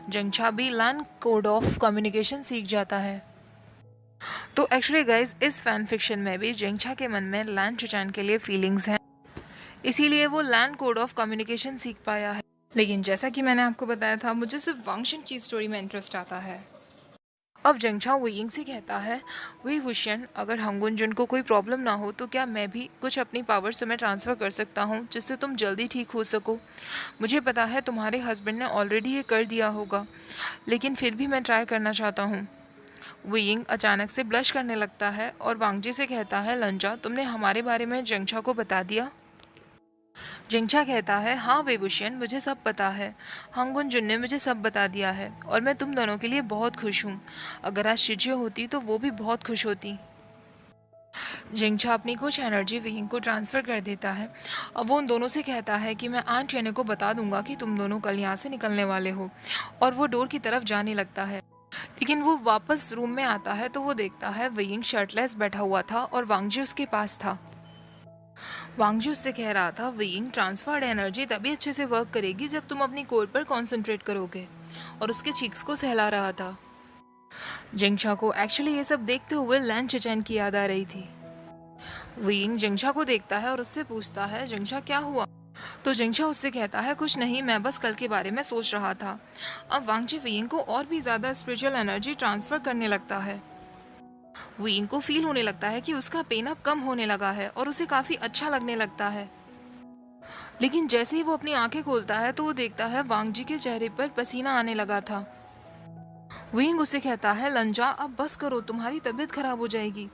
जिंगछा भी लैंड कोड ऑफ कम्युनिकेशन सीख जाता है। तो एक्चुअली गाइज इस फैन फिक्शन में भी जिंगछा के मन में लैंड चुचान के लिए फीलिंग्स हैं, इसीलिए वो लैंड कोड ऑफ कम्युनिकेशन सीख पाया है। लेकिन जैसा कि मैंने आपको बताया था, मुझे सिर्फ वांगशन की स्टोरी में इंटरेस्ट आता है। अब जिंगछा वेइंग से कहता है, वे वुशन अगर हंगुन जुन को कोई प्रॉब्लम ना हो तो क्या मैं भी कुछ अपनी पावर्स तुम्हें ट्रांसफ़र कर सकता हूँ जिससे तुम जल्दी ठीक हो सको। मुझे पता है तुम्हारे हस्बैंड ने ऑलरेडी ये कर दिया होगा, लेकिन फिर भी मैं ट्राई करना चाहता हूँ। वेइंग अचानक से ब्लश करने लगता है और वांगजी से कहता है, लंजा तुमने हमारे बारे में जिंगछा को बता दिया? जिंगछा कहता है, हाँ वेबुशियन मुझे सब पता है, हांगुन जुन ने मुझे सब बता दिया है और मैं तुम दोनों के लिए बहुत खुश हूँ। अगर आज शिजियो होती तो वो भी बहुत खुश होती। जिंगछा अपनी कुछ एनर्जी विंग को ट्रांसफ़र कर देता है और वो उन दोनों से कहता है कि मैं आंट येने को बता दूंगा कि तुम दोनों कल यहाँ से निकलने वाले हो, और वो डोर की तरफ जाने लगता है। लेकिन वो वापस रूम में आता है तो वो देखता है विंग शर्टलेस बैठा हुआ था और वांगजी उसके पास था। वांगजी उससे कह रहा था, विंग ट्रांसफर्ड एनर्जी तभी अच्छे से वर्क करेगी जब तुम अपनी कोर पर कंसंट्रेट करोगे। और उसके चीक्स को सहला रहा था। जिंगशा को एक्चुअली ये सब देखते हुए लैन चेचैन की याद आ रही थी। विंग जिंगशा को देखता है और उससे पूछता है, जिंगशा क्या हुआ? तो जिंगशा उससे कहता है, कुछ नहीं, मैं बस कल के बारे में सोच रहा था। अब वांगजी वियिंग को और भी ज्यादा स्पिरिचुअल एनर्जी ट्रांसफर करने लगता है। वियिंग को फील होने लगता है कि उसका पेन अब कम होने लगा है और उसे काफी अच्छा लगने लगता है। लेकिन जैसे ही वो अपनी आंखें खोलता है तो वो देखता है वांगजी के चेहरे पर पसीना आने लगा था। विंग उससे कहता है, लंजा अब बस करो, तुम्हारी तबीयत खराब हो जाएगी।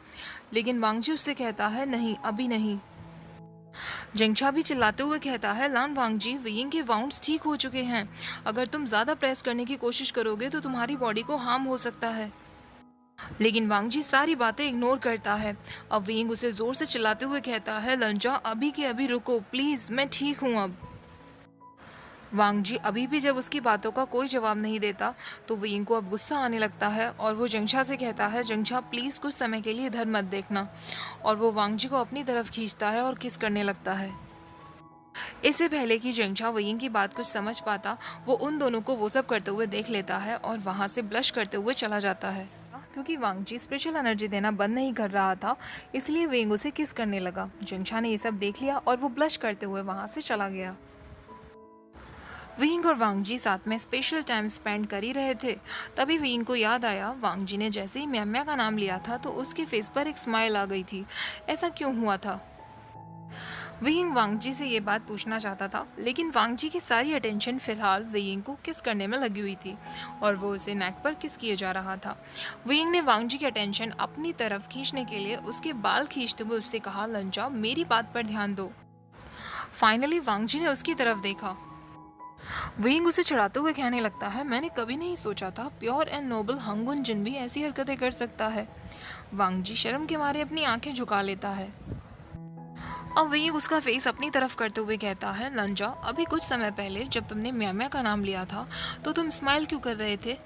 लेकिन वांगजी उससे कहता है, नहीं अभी नहीं। जिंगशा भी चिल्लाते हुए कहता है, लान वांगजी, वियिंग के वाउंड्स ठीक हो चुके हैं। अगर तुम ज्यादा प्रेस करने की कोशिश करोगे तो तुम्हारी बॉडी को हार्म हो सकता है। लेकिन वांगजी सारी बातें इग्नोर करता है। अब विंग उसे जोर से चिल्लाते हुए कहता है, लंजा अभी के अभी रुको प्लीज, मैं ठीक हूँ अब। वांगजी अभी भी जब उसकी बातों का कोई जवाब नहीं देता तो वियिंग को अब गुस्सा आने लगता है और वो जिंगशा से कहता है, जिंगशा प्लीज कुछ समय के लिए इधर मत देखना। और वो वांगजी को अपनी तरफ खींचता है और किस करने लगता है। इससे पहले कि जिंगशा वियिंग की बात कुछ समझ पाता, वो उन दोनों को वो सब करते हुए देख लेता है और वहां से ब्लश करते हुए चला जाता है। क्योंकि वांगजी स्पेशल एनर्जी देना बंद नहीं कर रहा था, इसलिए वियिंग उसे किस करने लगा। जिंगशा ने ये सब देख लिया और वो ब्लश करते हुए वहां से चला गया। विंग और वांगजी साथ में स्पेशल टाइम स्पेंड कर ही रहे थे। तभी विंग को याद आया, वांगजी ने जैसे ही म्याम्या का नाम लिया था तो उसके फेस पर एक स्माइल आ गई थी। ऐसा क्यों हुआ था? विंग वांगजी से ये बात पूछना चाहता था, लेकिन वांगजी की सारी अटेंशन फिलहाल विंग को किस करने में लगी हुई थी और वो उसे नेक पर किस किए जा रहा था। विंग ने वांगजी की अटेंशन अपनी तरफ खींचने के लिए उसके बाल खींचते हुए उससे कहा, लंजा मेरी बात पर ध्यान दो। फाइनली वांगजी ने उसकी तरफ देखा। विंग उसे चिढ़ाते हुए कहने लगता है, मैंने कभी नहीं सोचा था प्योर एंड नोबल हंगुन जिन भी ऐसी हरकतें कर सकता है। वांगजी शर्म के मारे अपनी आंखें झुका लेता है। अब विंग उसका फेस अपनी तरफ करते हुए कहता है, लंजा अभी कुछ समय पहले जब तुमने म्याम्या का नाम लिया था तो तुम स्माइल क्यों कर रहे थे?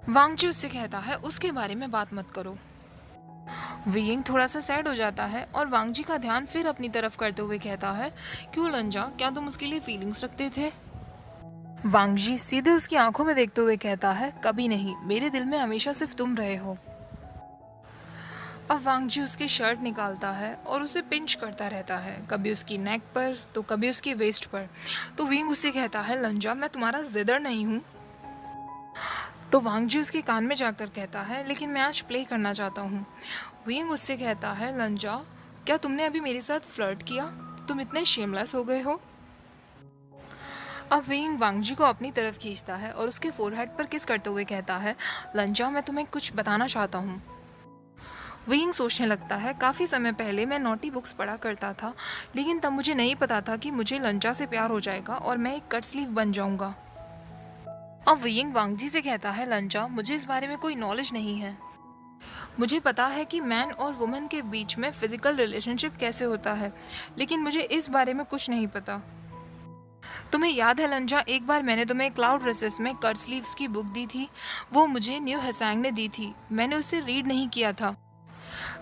वांगजी उससे कहता है, उसके बारे में बात मत करो। विंग थोड़ा सा सैड हो जाता है और वांगजी का ध्यान फिर अपनी तरफ करते हुए कहता है, क्यों लंजा, क्या तुम उसके लिए फीलिंग्स रखते थे? वांगजी सीधे उसकी आंखों में देखते हुए कहता है, कभी नहीं, मेरे दिल में हमेशा सिर्फ तुम रहे हो। अब वांगजी उसकी शर्ट निकालता है और उसे पिंच करता रहता है, कभी उसकी नेक पर तो कभी उसकी वेस्ट पर। तो विंग उसे कहता है, लंजा मैं तुम्हारा जिदर नहीं हूँ। तो वांगजी उसके कान में जाकर कहता है, लेकिन मैं आज प्ले करना चाहता हूँ। विंग उससे कहता है, लंजा क्या तुमने अभी मेरे साथ फ्लर्ट किया? तुम इतने शेमलेस हो गए हो। अब विंग वांगजी को अपनी तरफ खींचता है और उसके फोरहेड पर किस करते हुए कहता है, लंजा मैं तुम्हें कुछ बताना चाहता हूँ। विंग सोचने लगता है, काफ़ी समय पहले मैं नोटी बुक्स पढ़ा करता था, लेकिन तब मुझे नहीं पता था कि मुझे लंजा से प्यार हो जाएगा और मैं एक कट स्लीव बन जाऊंगा। अब विंग वांगजी से कहता है, लंजा मुझे इस बारे में कोई नॉलेज नहीं है। मुझे पता है कि मैन और वुमेन के बीच में फिजिकल रिलेशनशिप कैसे होता है, लेकिन मुझे इस बारे में कुछ नहीं पता। तुम्हें याद है लंजा, एक बार मैंने तुम्हें क्लाउड रेसेस में कट स्लीव्स की बुक दी थी। वो मुझे न्यू हसैंग ने दी थी। मैंने उसे रीड नहीं किया था।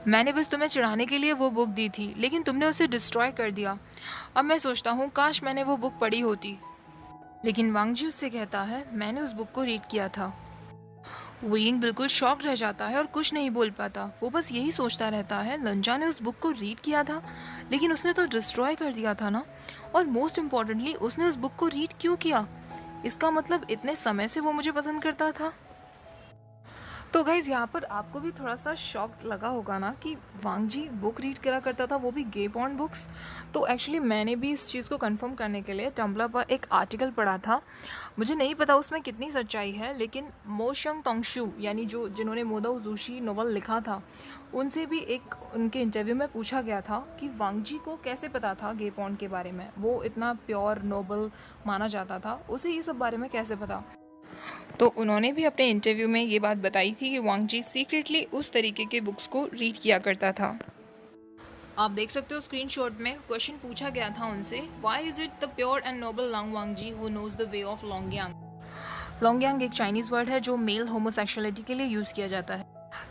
मैंने बस तुम्हें चिढ़ाने के लिए वो बुक दी थी, लेकिन तुमने उसे डिस्ट्रॉय कर दिया। अब मैं सोचता हूँ काश मैंने वो बुक पढ़ी होती। लेकिन वांगजी उससे कहता है, मैंने उस बुक को रीड किया था। विंग बिल्कुल शॉक्ड रह जाता है और कुछ नहीं बोल पाता। वो बस यही सोचता रहता है, लंजा ने उस बुक को रीड किया था, लेकिन उसने तो डिस्ट्रॉय कर दिया था ना। और मोस्ट इम्पॉर्टेंटली उसने उस बुक को रीड क्यों किया? इसका मतलब इतने समय से वो मुझे पसंद करता था। तो गाइज यहाँ पर आपको भी थोड़ा सा शॉक लगा होगा ना कि वांगजी बुक रीड करा करता था, वो भी गे पॉर्न बुक्स। तो एक्चुअली मैंने भी इस चीज़ को कंफर्म करने के लिए टम्बलर पर एक आर्टिकल पढ़ा था। मुझे नहीं पता उसमें कितनी सच्चाई है, लेकिन मो शंग तोंगशू यानी जिन्होंने मोदो उजुशी नोवेल लिखा था, उनसे भी एक उनके इंटरव्यू में पूछा गया था कि वांगजी को कैसे पता था गे पॉर्न के बारे में। वो इतना प्योर नोबल माना जाता था, उसे ये सब बारे में कैसे पता? तो उन्होंने भी अपने इंटरव्यू में ये बात बताई थी कि वांगजी सीक्रेटली उस तरीके के बुक्स को रीड किया करता था। आप देख सकते हो स्क्रीनशॉट में क्वेश्चन पूछा गया था उनसे, why is it the pure and noble Lan Wangji who knows the way of Longyang. Longyang एक चाइनीज वर्ड है जो मेल होमोसेक्सुअलिटी के लिए यूज किया जाता है।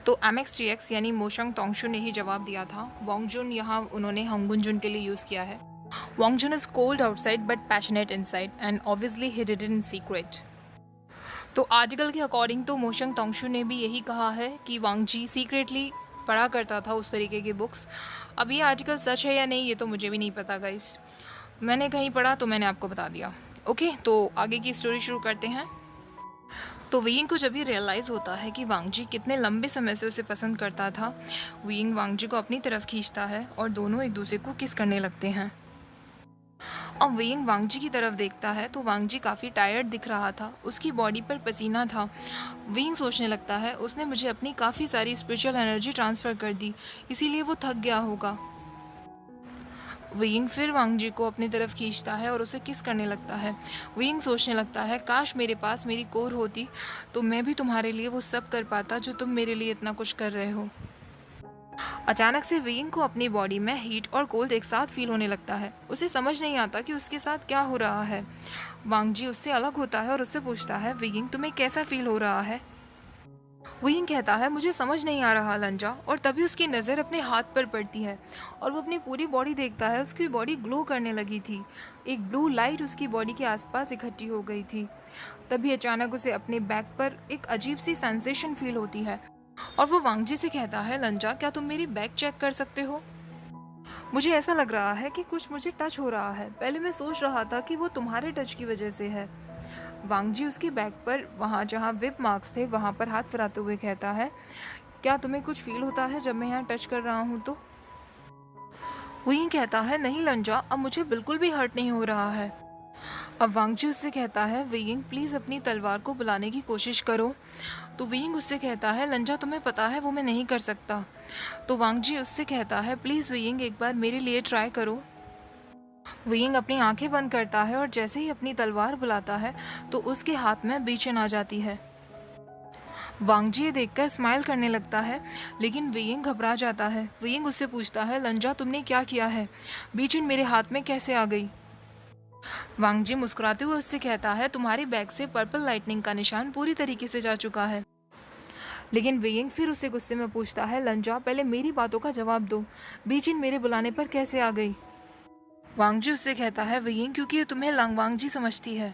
तो MXTX यानी मोशंग तोंगशू ने ही जवाब दिया था। वांगजुन यहाँ उन्होंने हंगुनजुन के लिए यूज किया है। Wangjun is cold outside but passionate inside and obviously he did it in secret. तो आजकल के अकॉर्डिंग तो मोशंग तोंगशू ने भी यही कहा है कि वांग जी सीक्रेटली पढ़ा करता था उस तरीके की बुक्स। अब ये आजकल सच है या नहीं ये तो मुझे भी नहीं पता गाइस, मैंने कहीं पढ़ा तो मैंने आपको बता दिया। ओके, तो आगे की स्टोरी शुरू करते हैं। तो वियिंग को जब ये रियलाइज़ होता है कि वांग जी कितने लंबे समय से उसे पसंद करता था, वियिंग वांग जी को अपनी तरफ खींचता है और दोनों एक दूसरे को किस करने लगते हैं। अब वियिंग वांग जी की तरफ देखता है तो वांग जी काफ़ी टायर्ड दिख रहा था, उसकी बॉडी पर पसीना था। वियिंग सोचने लगता है उसने मुझे अपनी काफ़ी सारी स्पिरिचुअल एनर्जी ट्रांसफ़र कर दी, इसीलिए वो थक गया होगा। वियिंग फिर वांग जी को अपनी तरफ खींचता है और उसे किस करने लगता है। वियिंग सोचने लगता है काश मेरे पास मेरी कोर होती तो मैं भी तुम्हारे लिए वो सब कर पाता जो तुम मेरे लिए इतना कुछ कर रहे हो। अचानक से वियिंग को अपनी बॉडी में हीट और कोल्ड एक साथ फील होने लगता है। उसे समझ नहीं आता कि उसके साथ क्या हो रहा है। वांग जी उससे अलग होता है और उससे पूछता है वियिंग तुम्हें कैसा फील हो रहा है। वियिंग कहता है मुझे समझ नहीं आ रहा लंजा, और तभी उसकी नज़र अपने हाथ पर पड़ती है और वो अपनी पूरी बॉडी देखता है, उसकी बॉडी ग्लो करने लगी थी। एक ब्लू लाइट उसकी बॉडी के आसपास इकट्ठी हो गई थी। तभी अचानक उसे अपने बैक पर एक अजीब सी सेंसेशन फील होती है और वो वांगजी से कहता है लंजा क्या तुम मेरी बैक चेक कर सकते हो। मुझे ऐसा लग रहा है कि कुछ मुझे टच हो रहा है, पहले मैं सोच रहा था कि वो तुम्हारे टच की वजह से है। वांगजी उसके बैक पर वहाँ जहाँ विप मार्क्स थे वहाँ पर हाथ फिराते हुए कहता है क्या तुम्हें कुछ फील होता है जब मैं यहाँ टच कर रहा हूँ तो। वही कहता है नहीं लंजा, अब मुझे बिल्कुल भी हर्ट नहीं हो रहा है। अब वांगजी उससे कहता है वियिंग प्लीज़ अपनी तलवार को बुलाने की कोशिश करो। तो वियिंग उससे कहता है लंजा तुम्हें पता है वो मैं नहीं कर सकता। तो वांगजी उससे कहता है प्लीज़ वियिंग एक बार मेरे लिए ट्राई करो। वियिंग अपनी आंखें बंद करता है और जैसे ही अपनी तलवार बुलाता है तो उसके हाथ में बीचन आ जाती है। वांगजी ये देखकर स्माइल करने लगता है, लेकिन वियिंग घबरा जाता है। वियिंग उससे पूछता है लंजा तुमने क्या किया है, बीचन मेरे हाथ में कैसे आ गई। वांगजी मुस्कुराते हुए उससे कहता है तुम्हारी बैग से पर्पल लाइटनिंग का निशान पूरी तरीके से जा चुका है। लेकिन वियिंग फिर उसे गुस्से में पूछता है लंजा पहले मेरी बातों का जवाब दो, बीचन मेरे बुलाने पर कैसे आ गई। वांगजी उससे कहता है वियिंग क्योंकि ये तुम्हें लांगवांगजी समझती है।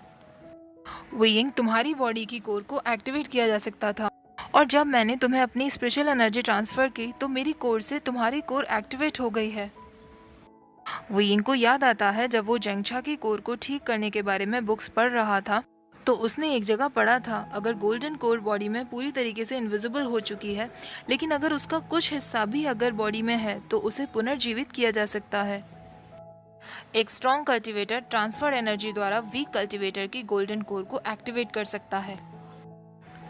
वियिंग तुम्हारी बॉडी की कोर को एक्टिवेट किया जा सकता था और जब मैंने तुम्हें अपनी स्पेशल एनर्जी ट्रांसफ़र की तो मेरी कोर से तुम्हारी कोर एक्टिवेट हो गई है। वियिंग को याद आता है जब वो जेंगछा की कोर को ठीक करने के बारे में बुक्स पढ़ रहा था तो उसने एक जगह पढ़ा था अगर गोल्डन कोर बॉडी में पूरी तरीके से इनविजिबल हो चुकी है, लेकिन अगर उसका कुछ हिस्सा भी अगर बॉडी में है तो उसे पुनर्जीवित किया जा सकता है। एक स्ट्रॉन्ग कल्टिवेटर ट्रांसफर एनर्जी द्वारा वीक कल्टिवेटर की गोल्डन कोर को एक्टिवेट कर सकता है,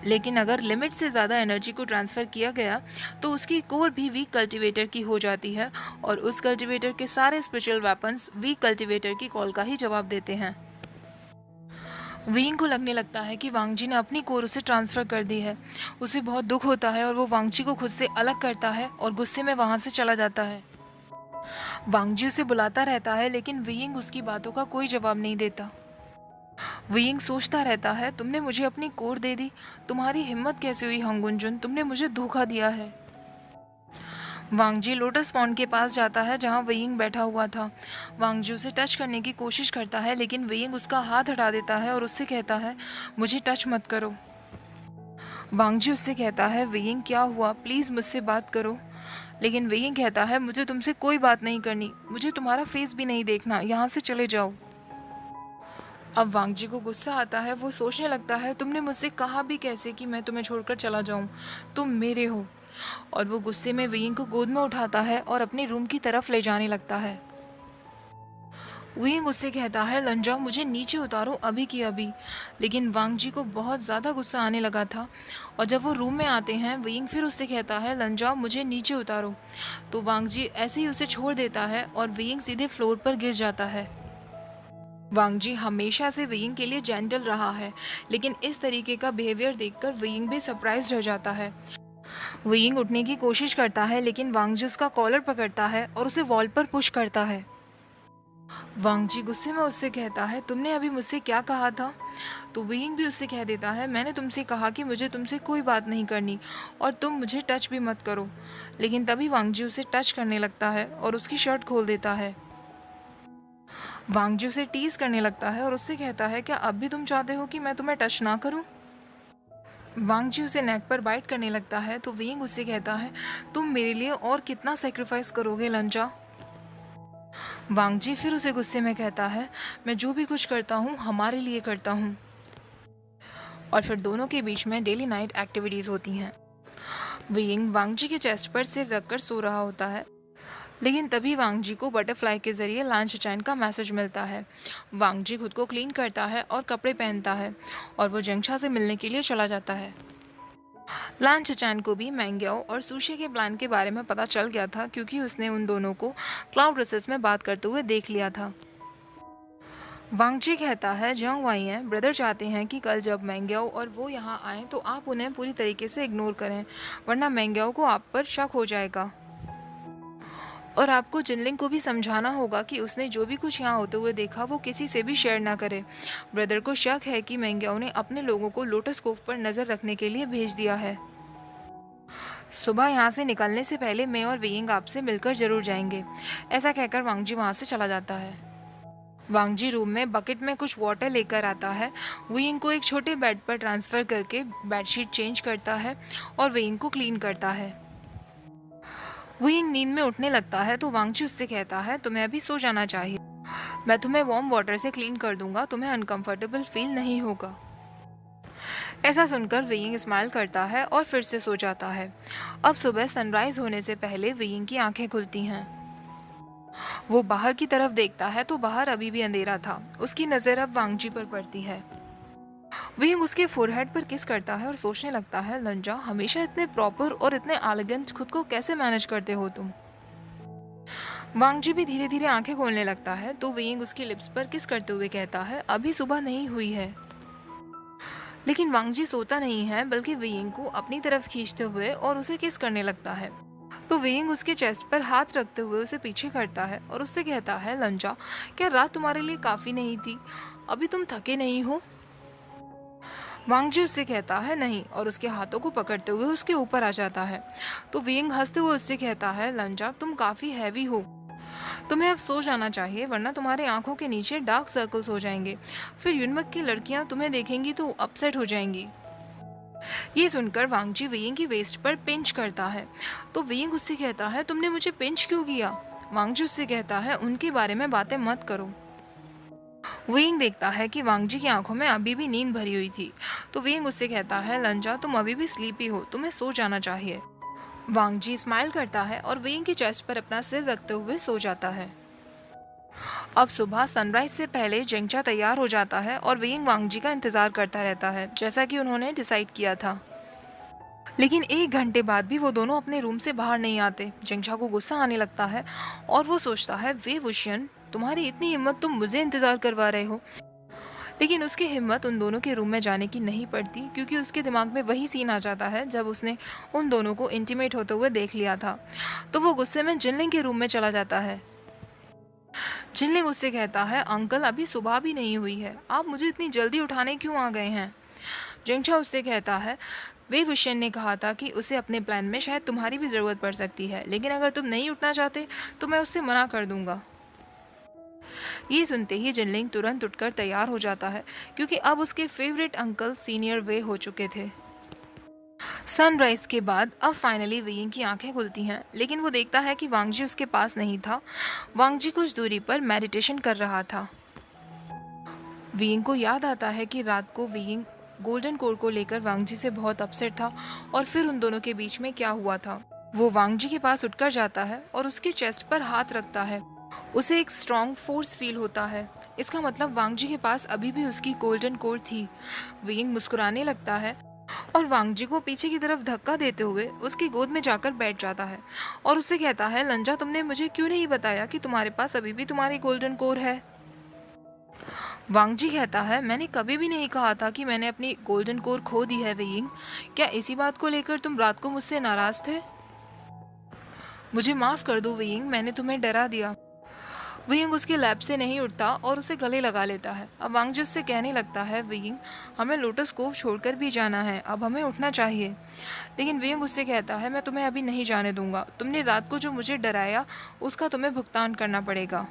लेकिन अगर लिमिट से ज़्यादा एनर्जी को ट्रांसफ़र किया गया तो उसकी कोर भी वीक कल्टिवेटर की हो जाती है और उस कल्टिवेटर के सारे स्पिरिचुअल वेपन्स वीक कल्टिवेटर की कॉल का ही जवाब देते हैं। वियिंग को लगने लगता है कि वांगजी ने अपनी कोर उसे ट्रांसफ़र कर दी है। उसे बहुत दुख होता है और वो वांगजी को खुद से अलग करता है और गुस्से में वहाँ से चला जाता है। वांगजी उसे बुलाता रहता है लेकिन वियिंग उसकी बातों का कोई जवाब नहीं देता। वियिंग सोचता रहता है तुमने मुझे अपनी कोर दे दी, तुम्हारी हिम्मत कैसे हुई हंगुनजुन, तुमने मुझे धोखा दिया है। वांगजी लोटस पॉन्ड के पास जाता है जहां वियिंग बैठा हुआ था। वांगजी उसे टच करने की कोशिश करता है लेकिन वियिंग उसका हाथ हटा देता है और उससे कहता है मुझे टच मत करो। वांगजी उससे कहता है वियिंग क्या हुआ, प्लीज़ मुझसे बात करो। लेकिन वियिंग कहता है मुझे तुमसे कोई बात नहीं करनी, मुझे तुम्हारा फेस भी नहीं देखना, यहाँ से चले जाओ। अब वांगजी को गुस्सा आता है, वो सोचने लगता है तुमने मुझसे कहा भी कैसे कि मैं तुम्हें छोड़कर चला जाऊं, तुम मेरे हो। और वो गुस्से में वियिंग को गोद में उठाता है और अपने रूम की तरफ ले जाने लगता है। वियिंग उससे कहता है लंजा मुझे नीचे उतारो अभी की अभी। लेकिन वांगजी को बहुत ज़्यादा गुस्सा आने लगा था और जब वो रूम में आते हैं वियिंग फिर उससे कहता है लंजा मुझे नीचे उतारो। तो वांगजी ऐसे ही उसे छोड़ देता है और वियिंग सीधे फ्लोर पर गिर जाता है। वांगजी हमेशा से वियिंग के लिए जेंटल रहा है, लेकिन इस तरीके का बिहेवियर देखकर वियिंग भी सरप्राइज हो जाता है। वियिंग उठने की कोशिश करता है लेकिन वांगजी उसका कॉलर पकड़ता है और उसे वॉल पर पुश करता है। वांगजी गुस्से में उससे कहता है तुमने अभी मुझसे क्या कहा था। तो वियिंग भी उससे कह देता है मैंने तुमसे कहा कि मुझे तुमसे कोई बात नहीं करनी और तुम मुझे टच भी मत करो। लेकिन तभी वांगजी उसे टच करने लगता है और उसकी शर्ट खोल देता है। वांगजी उसे टीज करने लगता है और उससे कहता है क्या अब भी तुम चाहते हो कि मैं तुम्हें टच ना करूं। वांग जी उसे नेक पर बाइट करने लगता है तो विंग उससे कहता है, तुम मेरे लिए और कितना सेक्रीफाइस करोगे लंजा। वांग जी फिर उसे गुस्से में कहता है, मैं जो भी कुछ करता हूँ हमारे लिए करता हूँ। और फिर दोनों के बीच में डेली नाइट एक्टिविटीज होती हैं। विंग वांग जी के चेस्ट पर सिर रखकर सो रहा होता है, लेकिन तभी वांग जी को बटरफ्लाई के जरिए लांच चैन का मैसेज मिलता है। वांग जी खुद को क्लीन करता है और कपड़े पहनता है और वो जेंगशा से मिलने के लिए चला जाता है। लान चैन को भी मैंग्याओ और सुशी के प्लान के बारे में पता चल गया था, क्योंकि उसने उन दोनों को क्लाउड रिसेस में बात करते हुए देख लिया था। वांग जी कहता है, जंग वाई हैं, ब्रदर चाहते हैं कि कल जब मैंग्याओ और वो यहाँ आए तो आप उन्हें पूरी तरीके से इग्नोर करें, वरना मैंग्याओ को आप पर शक हो जाएगा। और आपको जिनलिंग को भी समझाना होगा कि उसने जो भी कुछ यहाँ होते हुए देखा वो किसी से भी शेयर ना करे। ब्रदर को शक है कि मैंग्याओ ने अपने लोगों को लोटस कोव पर नजर रखने के लिए भेज दिया है। सुबह यहाँ से निकलने से पहले मैं और वेइंग आपसे मिलकर जरूर जाएंगे। ऐसा कहकर वांगजी वहाँ से चला जाता है। वांगजी रूम में बकेट में कुछ वाटर लेकर आता है, वेइंग को एक छोटे बेड पर ट्रांसफर करके बेडशीट चेंज करता है और वेइंग को क्लीन करता है। वेइंग नींद में उठने लगता है तो वांगजी उससे कहता है, तुम्हें अभी सो जाना चाहिए, मैं तुम्हें वार्म वाटर से क्लीन कर दूंगा, तुम्हें अनकंफर्टेबल फील नहीं होगा। ऐसा सुनकर वेइंग स्माइल करता है और फिर से सो जाता है। अब सुबह सनराइज होने से पहले वेइंग की आंखें खुलती हैं। वो बाहर की तरफ देखता है तो बाहर अभी भी अंधेरा था। उसकी नजर अब वांगजी पर पड़ती है। वेइंग उसके फोरहेड पर किस करता है और सोचने लगता है, लंजा, हमेशा इतने प्रॉपर और इतने एलिगेंट खुद को कैसे मैनेज करते हो तुम। वांगजी भी धीरे धीरे आंखें खोलने लगता है तो वेइंग उसकी लिप्स पर किस करते हुए कहता है, अभी सुबह नहीं हुई है। लेकिन वांगजी सोता नहीं है, बल्कि वेइंग को अपनी तरफ खींचते हुए और उसे किस करने लगता है। तो वेइंग उसके चेस्ट पर हाथ रखते हुए उसे पीछे करता है और उससे कहता है, लंजा, क्या रात तुम्हारे लिए काफी नहीं थी, अभी तुम थके नहीं हो। वांगजी उससे कहता है नहीं, और उसके हाथों को पकड़ते हुए उसके ऊपर आ जाता है। तो वेइंग हंसते हुए उससे कहता है, लंजा, तुम काफी हैवी हो, तुम्हें अब सो जाना चाहिए, वरना तुम्हारे आंखों के नीचे डार्क सर्कल्स हो जाएंगे, फिर यूनमक की लड़कियां तुम्हें देखेंगी तो अपसेट हो जाएंगी। ये सुनकर वांगजी वेइंग की वेस्ट पर पिंच करता है। तो वेइंग उससे कहता है, तुमने मुझे पिंच क्यों किया। वांगजी उससे कहता है, उनके बारे में बातें मत करो। वेइंग देखता है कि वांगजी की आंखों में अभी भी नींद भरी हुई थी। तो वेइंग उससे कहता है, लंजा, तुम अभी भी स्लीपी हो, तुम्हें सो जाना चाहिए। वांगजी स्माइल करता है और वेइंग की चेस्ट पर अपना सिर रखते हुए सो जाता है। अब सुबह सनराइज से पहले जेंगचा तैयार हो जाता है और वेइंग वांगजी का इंतजार करता रहता है, जैसा कि उन्होंने डिसाइड किया था। लेकिन 1 घंटे बाद भी वो दोनों अपने रूम से बाहर नहीं आते। जेंगचा को गुस्सा आने लगता है और वो सोचता है, वे वुशियन, तुम्हारी इतनी हिम्मत, तुम मुझे इंतजार करवा रहे हो। लेकिन उसकी हिम्मत उन दोनों के रूम में जाने की नहीं पड़ती, क्योंकि उसके दिमाग में वही सीन आ जाता है जब उसने उन दोनों को इंटीमेट होते हुए देख लिया था। तो वो गुस्से में जिनलिंग के रूम में चला जाता है। जिनलिंग उससे कहता है, अंकल, अभी सुबह भी नहीं हुई है, आप मुझे इतनी जल्दी उठाने क्यों आ गए हैं। जेंगचा उससे कहता है, वे वुशियन ने कहा था कि उसे अपने प्लान में शायद तुम्हारी भी ज़रूरत पड़ सकती है, लेकिन अगर तुम नहीं उठना चाहते तो मैं उससे मना कर दूंगा। ये सुनते ही जिनलिंग तुरंत उठकर तैयार हो जाता है, क्योंकि अब उसके फेवरेट अंकल सीनियर वे हो चुके थे। सनराइज के बाद अब फाइनली वेइंग की आंखें खुलती हैं, लेकिन वो देखता है कि वांगजी उसके पास नहीं था। वांगजी कुछ दूरी पर मेडिटेशन कर रहा था। वेइंग को याद आता है कि रात को वेइंग गोल्डन कोर को लेकर वांगजी से बहुत अपसेट था और फिर उन दोनों के बीच में क्या हुआ था। वो वांगजी के पास उठकर जाता है और उसके चेस्ट पर हाथ रखता है। उसे एक स्ट्रॉन्ग फोर्स फील होता है। इसका मतलब वांगजी के पास अभी भी उसकी गोल्डन कोर थी। वेइंग मुस्कुराने लगता है और वांगजी को पीछे की तरफ धक्का देते हुए उसकी गोद में जाकर बैठ जाता है और उससे कहता है, लंजा, तुमने मुझे क्यों नहीं बताया कि तुम्हारे पास अभी भी तुम्हारी गोल्डन कोर है। वांगजी कहता है, मैंने कभी भी नहीं कहा था कि मैंने अपनी गोल्डन कोर खो दी है वेइंग। क्या इसी बात को लेकर तुम रात को मुझसे नाराज थे। मुझे माफ कर दो वेइंग, मैंने तुम्हें डरा दिया। वेइंग उसके लैब से नहीं उठता और उसे गले लगा लेता है। अब वांगजी उससे कहने लगता है, वेइंग, हमें लोटस कोव छोड़कर भी जाना है, अब हमें उठना चाहिए। लेकिन वेइंग उससे कहता है, मैं तुम्हें अभी नहीं जाने दूंगा, तुमने रात को जो मुझे डराया उसका तुम्हें भुगतान करना पड़ेगा।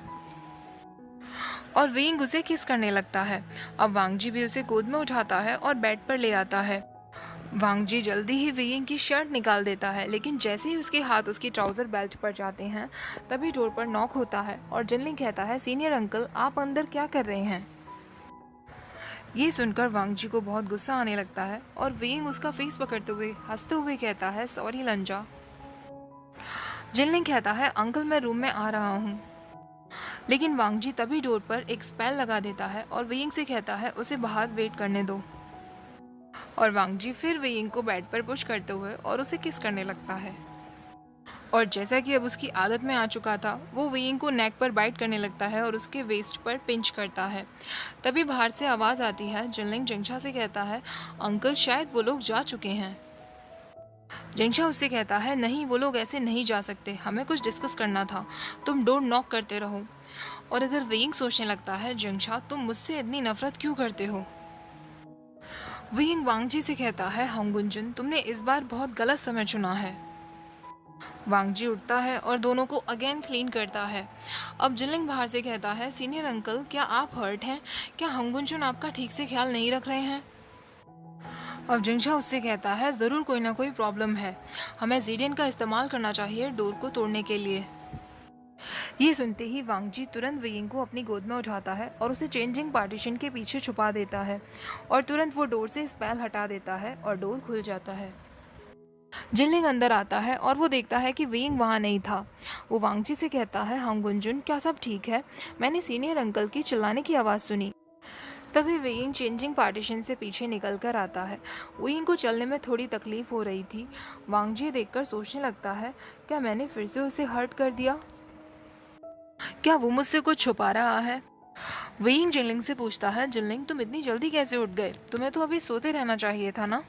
और वेइंग उसे किस करने लगता है। अब वांगजी भी उसे गोद में उठाता है और बेड पर ले आता है। वांग जी जल्दी ही वेइंग की शर्ट निकाल देता है, लेकिन जैसे ही उसके हाथ उसकी ट्राउज़र बेल्ट पर जाते हैं तभी डोर पर नॉक होता है और जिनलिंग कहता है, सीनियर अंकल आप अंदर क्या कर रहे हैं। ये सुनकर वांग जी को बहुत गुस्सा आने लगता है और वेइंग उसका फेस पकड़ते हुए हंसते हुए कहता है, सॉरी लंजा। जिनलिंग कहता है, अंकल मैं रूम में आ रहा हूँ। लेकिन वांग जी तभी डोर पर एक स्पेल लगा देता है और वेइंग से कहता है उसे बाहर वेट करने दो। और वांग जी फिर वेइंग को बेड पर पुश करते हुए और उसे किस करने लगता है। और जैसा कि अब उसकी आदत में आ चुका था, वो वेइंग को नेक पर बाइट करने लगता है और उसके वेस्ट पर पिंच करता है। तभी बाहर से आवाज़ आती है। जिनलिंग जिंगशा से कहता है, अंकल शायद वो लोग जा चुके हैं। जिंगशा उससे कहता है, नहीं वो लोग ऐसे नहीं जा सकते, हमें कुछ डिस्कस करना था, तुम डोर नॉक करते रहो। और इधर वेइंग सोचने लगता है, जिंगशा तुम मुझसे इतनी नफरत क्यों करते हो। वेइंग वांग जी से कहता है, होंगुनजुन तुमने इस बार बहुत गलत समय चुना है। वांग जी उठता है और दोनों को अगेन क्लीन करता है। अब जिनलिंग बाहर से कहता है, सीनियर अंकल क्या आप हर्ट हैं, क्या होंगुनजुन आपका ठीक से ख्याल नहीं रख रहे हैं। अब जिंगशा उससे कहता है, ज़रूर कोई ना कोई प्रॉब्लम है, हमें जीडियन का इस्तेमाल करना चाहिए डोर को तोड़ने के लिए। ये सुनते ही वांग जी तुरंत वेइंग को अपनी गोद में उठाता है और उसे चेंजिंग पार्टीशन के पीछे छुपा देता है और तुरंत वो डोर से स्पेल हटा देता है और डोर खुल जाता है। जिनलिंग अंदर आता है और वो देखता है कि वेइंग वहाँ नहीं था। वो वांग जी से कहता है, होंगुनजुन क्या सब ठीक है, मैंने सीनियर अंकल की चिल्लाने की आवाज़ सुनी। तभी वेइंग चेंजिंग पार्टीशन से पीछे निकल कर आता है। वेइंग को चलने में थोड़ी तकलीफ हो रही थी। वांग जी देखकर सोचने लगता है, क्या मैंने फिर से उसे हर्ट कर दिया, क्या वो मुझसे कुछ छुपा रहा है। वेइंग जिनलिंग से पूछता है, जिनलिंग तुम इतनी जल्दी कैसे उठ गए, तुम्हें तो अभी सोते रहना चाहिए था ना।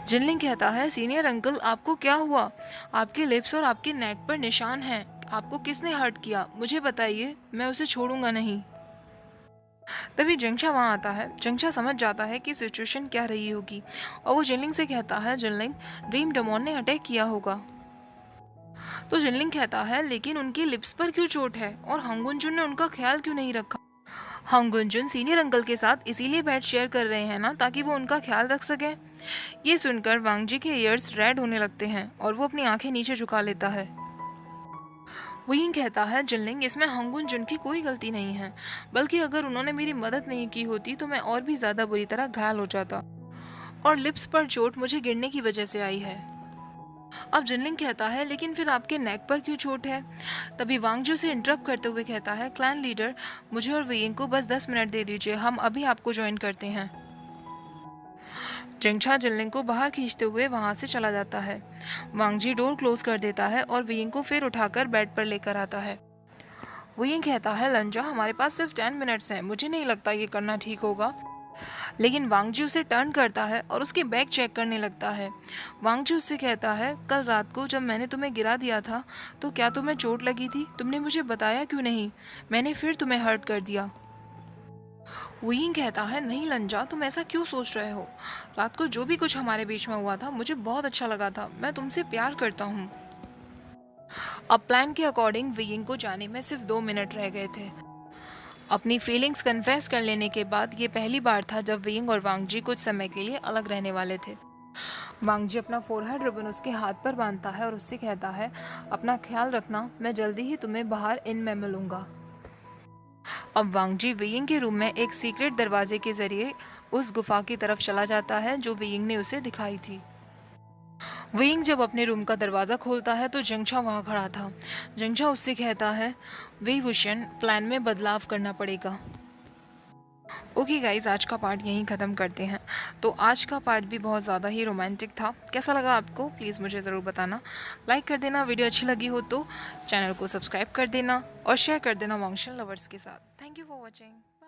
जिनलिंग कहता है, सीनियर अंकल आपको क्या हुआ, आपके लिप्स और आपके नेक पर निशान हैं, आपको किसने हर्ट किया, मुझे बताइए, मैं उसे छोड़ूंगा नहीं। तभी जिंगशा वहाँ आता है। जिंगशा समझ जाता है कि सिचुएशन क्या रही होगी और वो जिनलिंग से कहता है, जिनलिंग ड्रीम डेमोन ने अटैक किया होगा। तो जिनलिंग कहता है, लेकिन उनकी लिप्स पर क्यों चोट है और होंगुनजुन ने उनका ख्याल क्यों नहीं रखा। होंगुनजुन सीनियर अंकल के साथ इसीलिए बेड शेयर कर रहे हैं ना, ताकि वो उनका ख्याल रख सके। ये सुनकर वांग जी के ईयर्स रेड होने लगते हैं और वो अपनी आंखें नीचे झुका लेता है। वेइंग कहता है, जिनलिंग इसमें होंगुनजुन की कोई गलती नहीं है, बल्कि अगर उन्होंने मेरी मदद नहीं की होती तो मैं और भी ज्यादा बुरी तरह घायल हो जाता और लिप्स पर चोट मुझे गिरने की वजह से आई है। अब जिनलिंग कहता है, लेकिन फिर आपके नेक पर क्यों चोट है। तभी वांग जी उसे इंटरप्ट करते हुए कहता है, क्लैन लीडर मुझे और वेइंग को बस 10 मिनट दे दीजिए, हम अभी आपको ज्वाइन करते हैं। जिंगशा जिनलिंग को बाहर खींचते हुए वहां से चला जाता है। वांग जी डोर क्लोज कर देता है और वेइंग को फिर उठाकर बेड पर लेकर आता है। वेइंग कहता है, लंजा हमारे पास सिर्फ 10 मिनट्स हैं, मुझे नहीं लगता ये करना ठीक होगा। लेकिन वांग जी उसे टर्न करता है और उसके बैग चेक करने लगता है। वांग जी उससे कहता है, कल रात को जब मैंने तुम्हें गिरा दिया था तो क्या तुम्हें चोट लगी थी, तुमने मुझे बताया क्यों नहीं, मैंने फिर तुम्हें हर्ट कर दिया। वेइंग कहता है, नहीं लंजा तुम ऐसा क्यों सोच रहे हो, रात को जो भी कुछ हमारे बीच में हुआ था मुझे बहुत अच्छा लगा था, मैं तुमसे प्यार करता हूँ। अब प्लान के अकॉर्डिंग वेइंग को जाने में सिर्फ 2 मिनट रह गए थे। अपनी फीलिंग्स कन्फेस कर लेने के बाद ये पहली बार था जब वेइंग और वांग जी कुछ समय के लिए अलग रहने वाले थे। वांग जी अपना फोरहेड रिबन उसके हाथ पर बांधता है और उससे कहता है, अपना ख्याल रखना, मैं जल्दी ही तुम्हें बाहर इन में मिलूंगा। अब वांग जी वेइंग के रूम में एक सीक्रेट दरवाजे के जरिए उस गुफा की तरफ चला जाता है जो वेइंग ने उसे दिखाई थी। वेइंग जब अपने रूम का दरवाज़ा खोलता है तो जिंगशा वहाँ खड़ा था। जिंगशा उससे कहता है, वेई वुशन प्लान में बदलाव करना पड़ेगा। ओके गाइज, आज का पार्ट यहीं ख़त्म करते हैं। तो आज का पार्ट भी बहुत ज़्यादा ही रोमांटिक था। कैसा लगा आपको प्लीज़ मुझे ज़रूर बताना। लाइक कर देना, वीडियो अच्छी लगी हो तो चैनल को सब्सक्राइब कर देना और शेयर कर देना वांगशन लवर्स के साथ। Thank you for watching.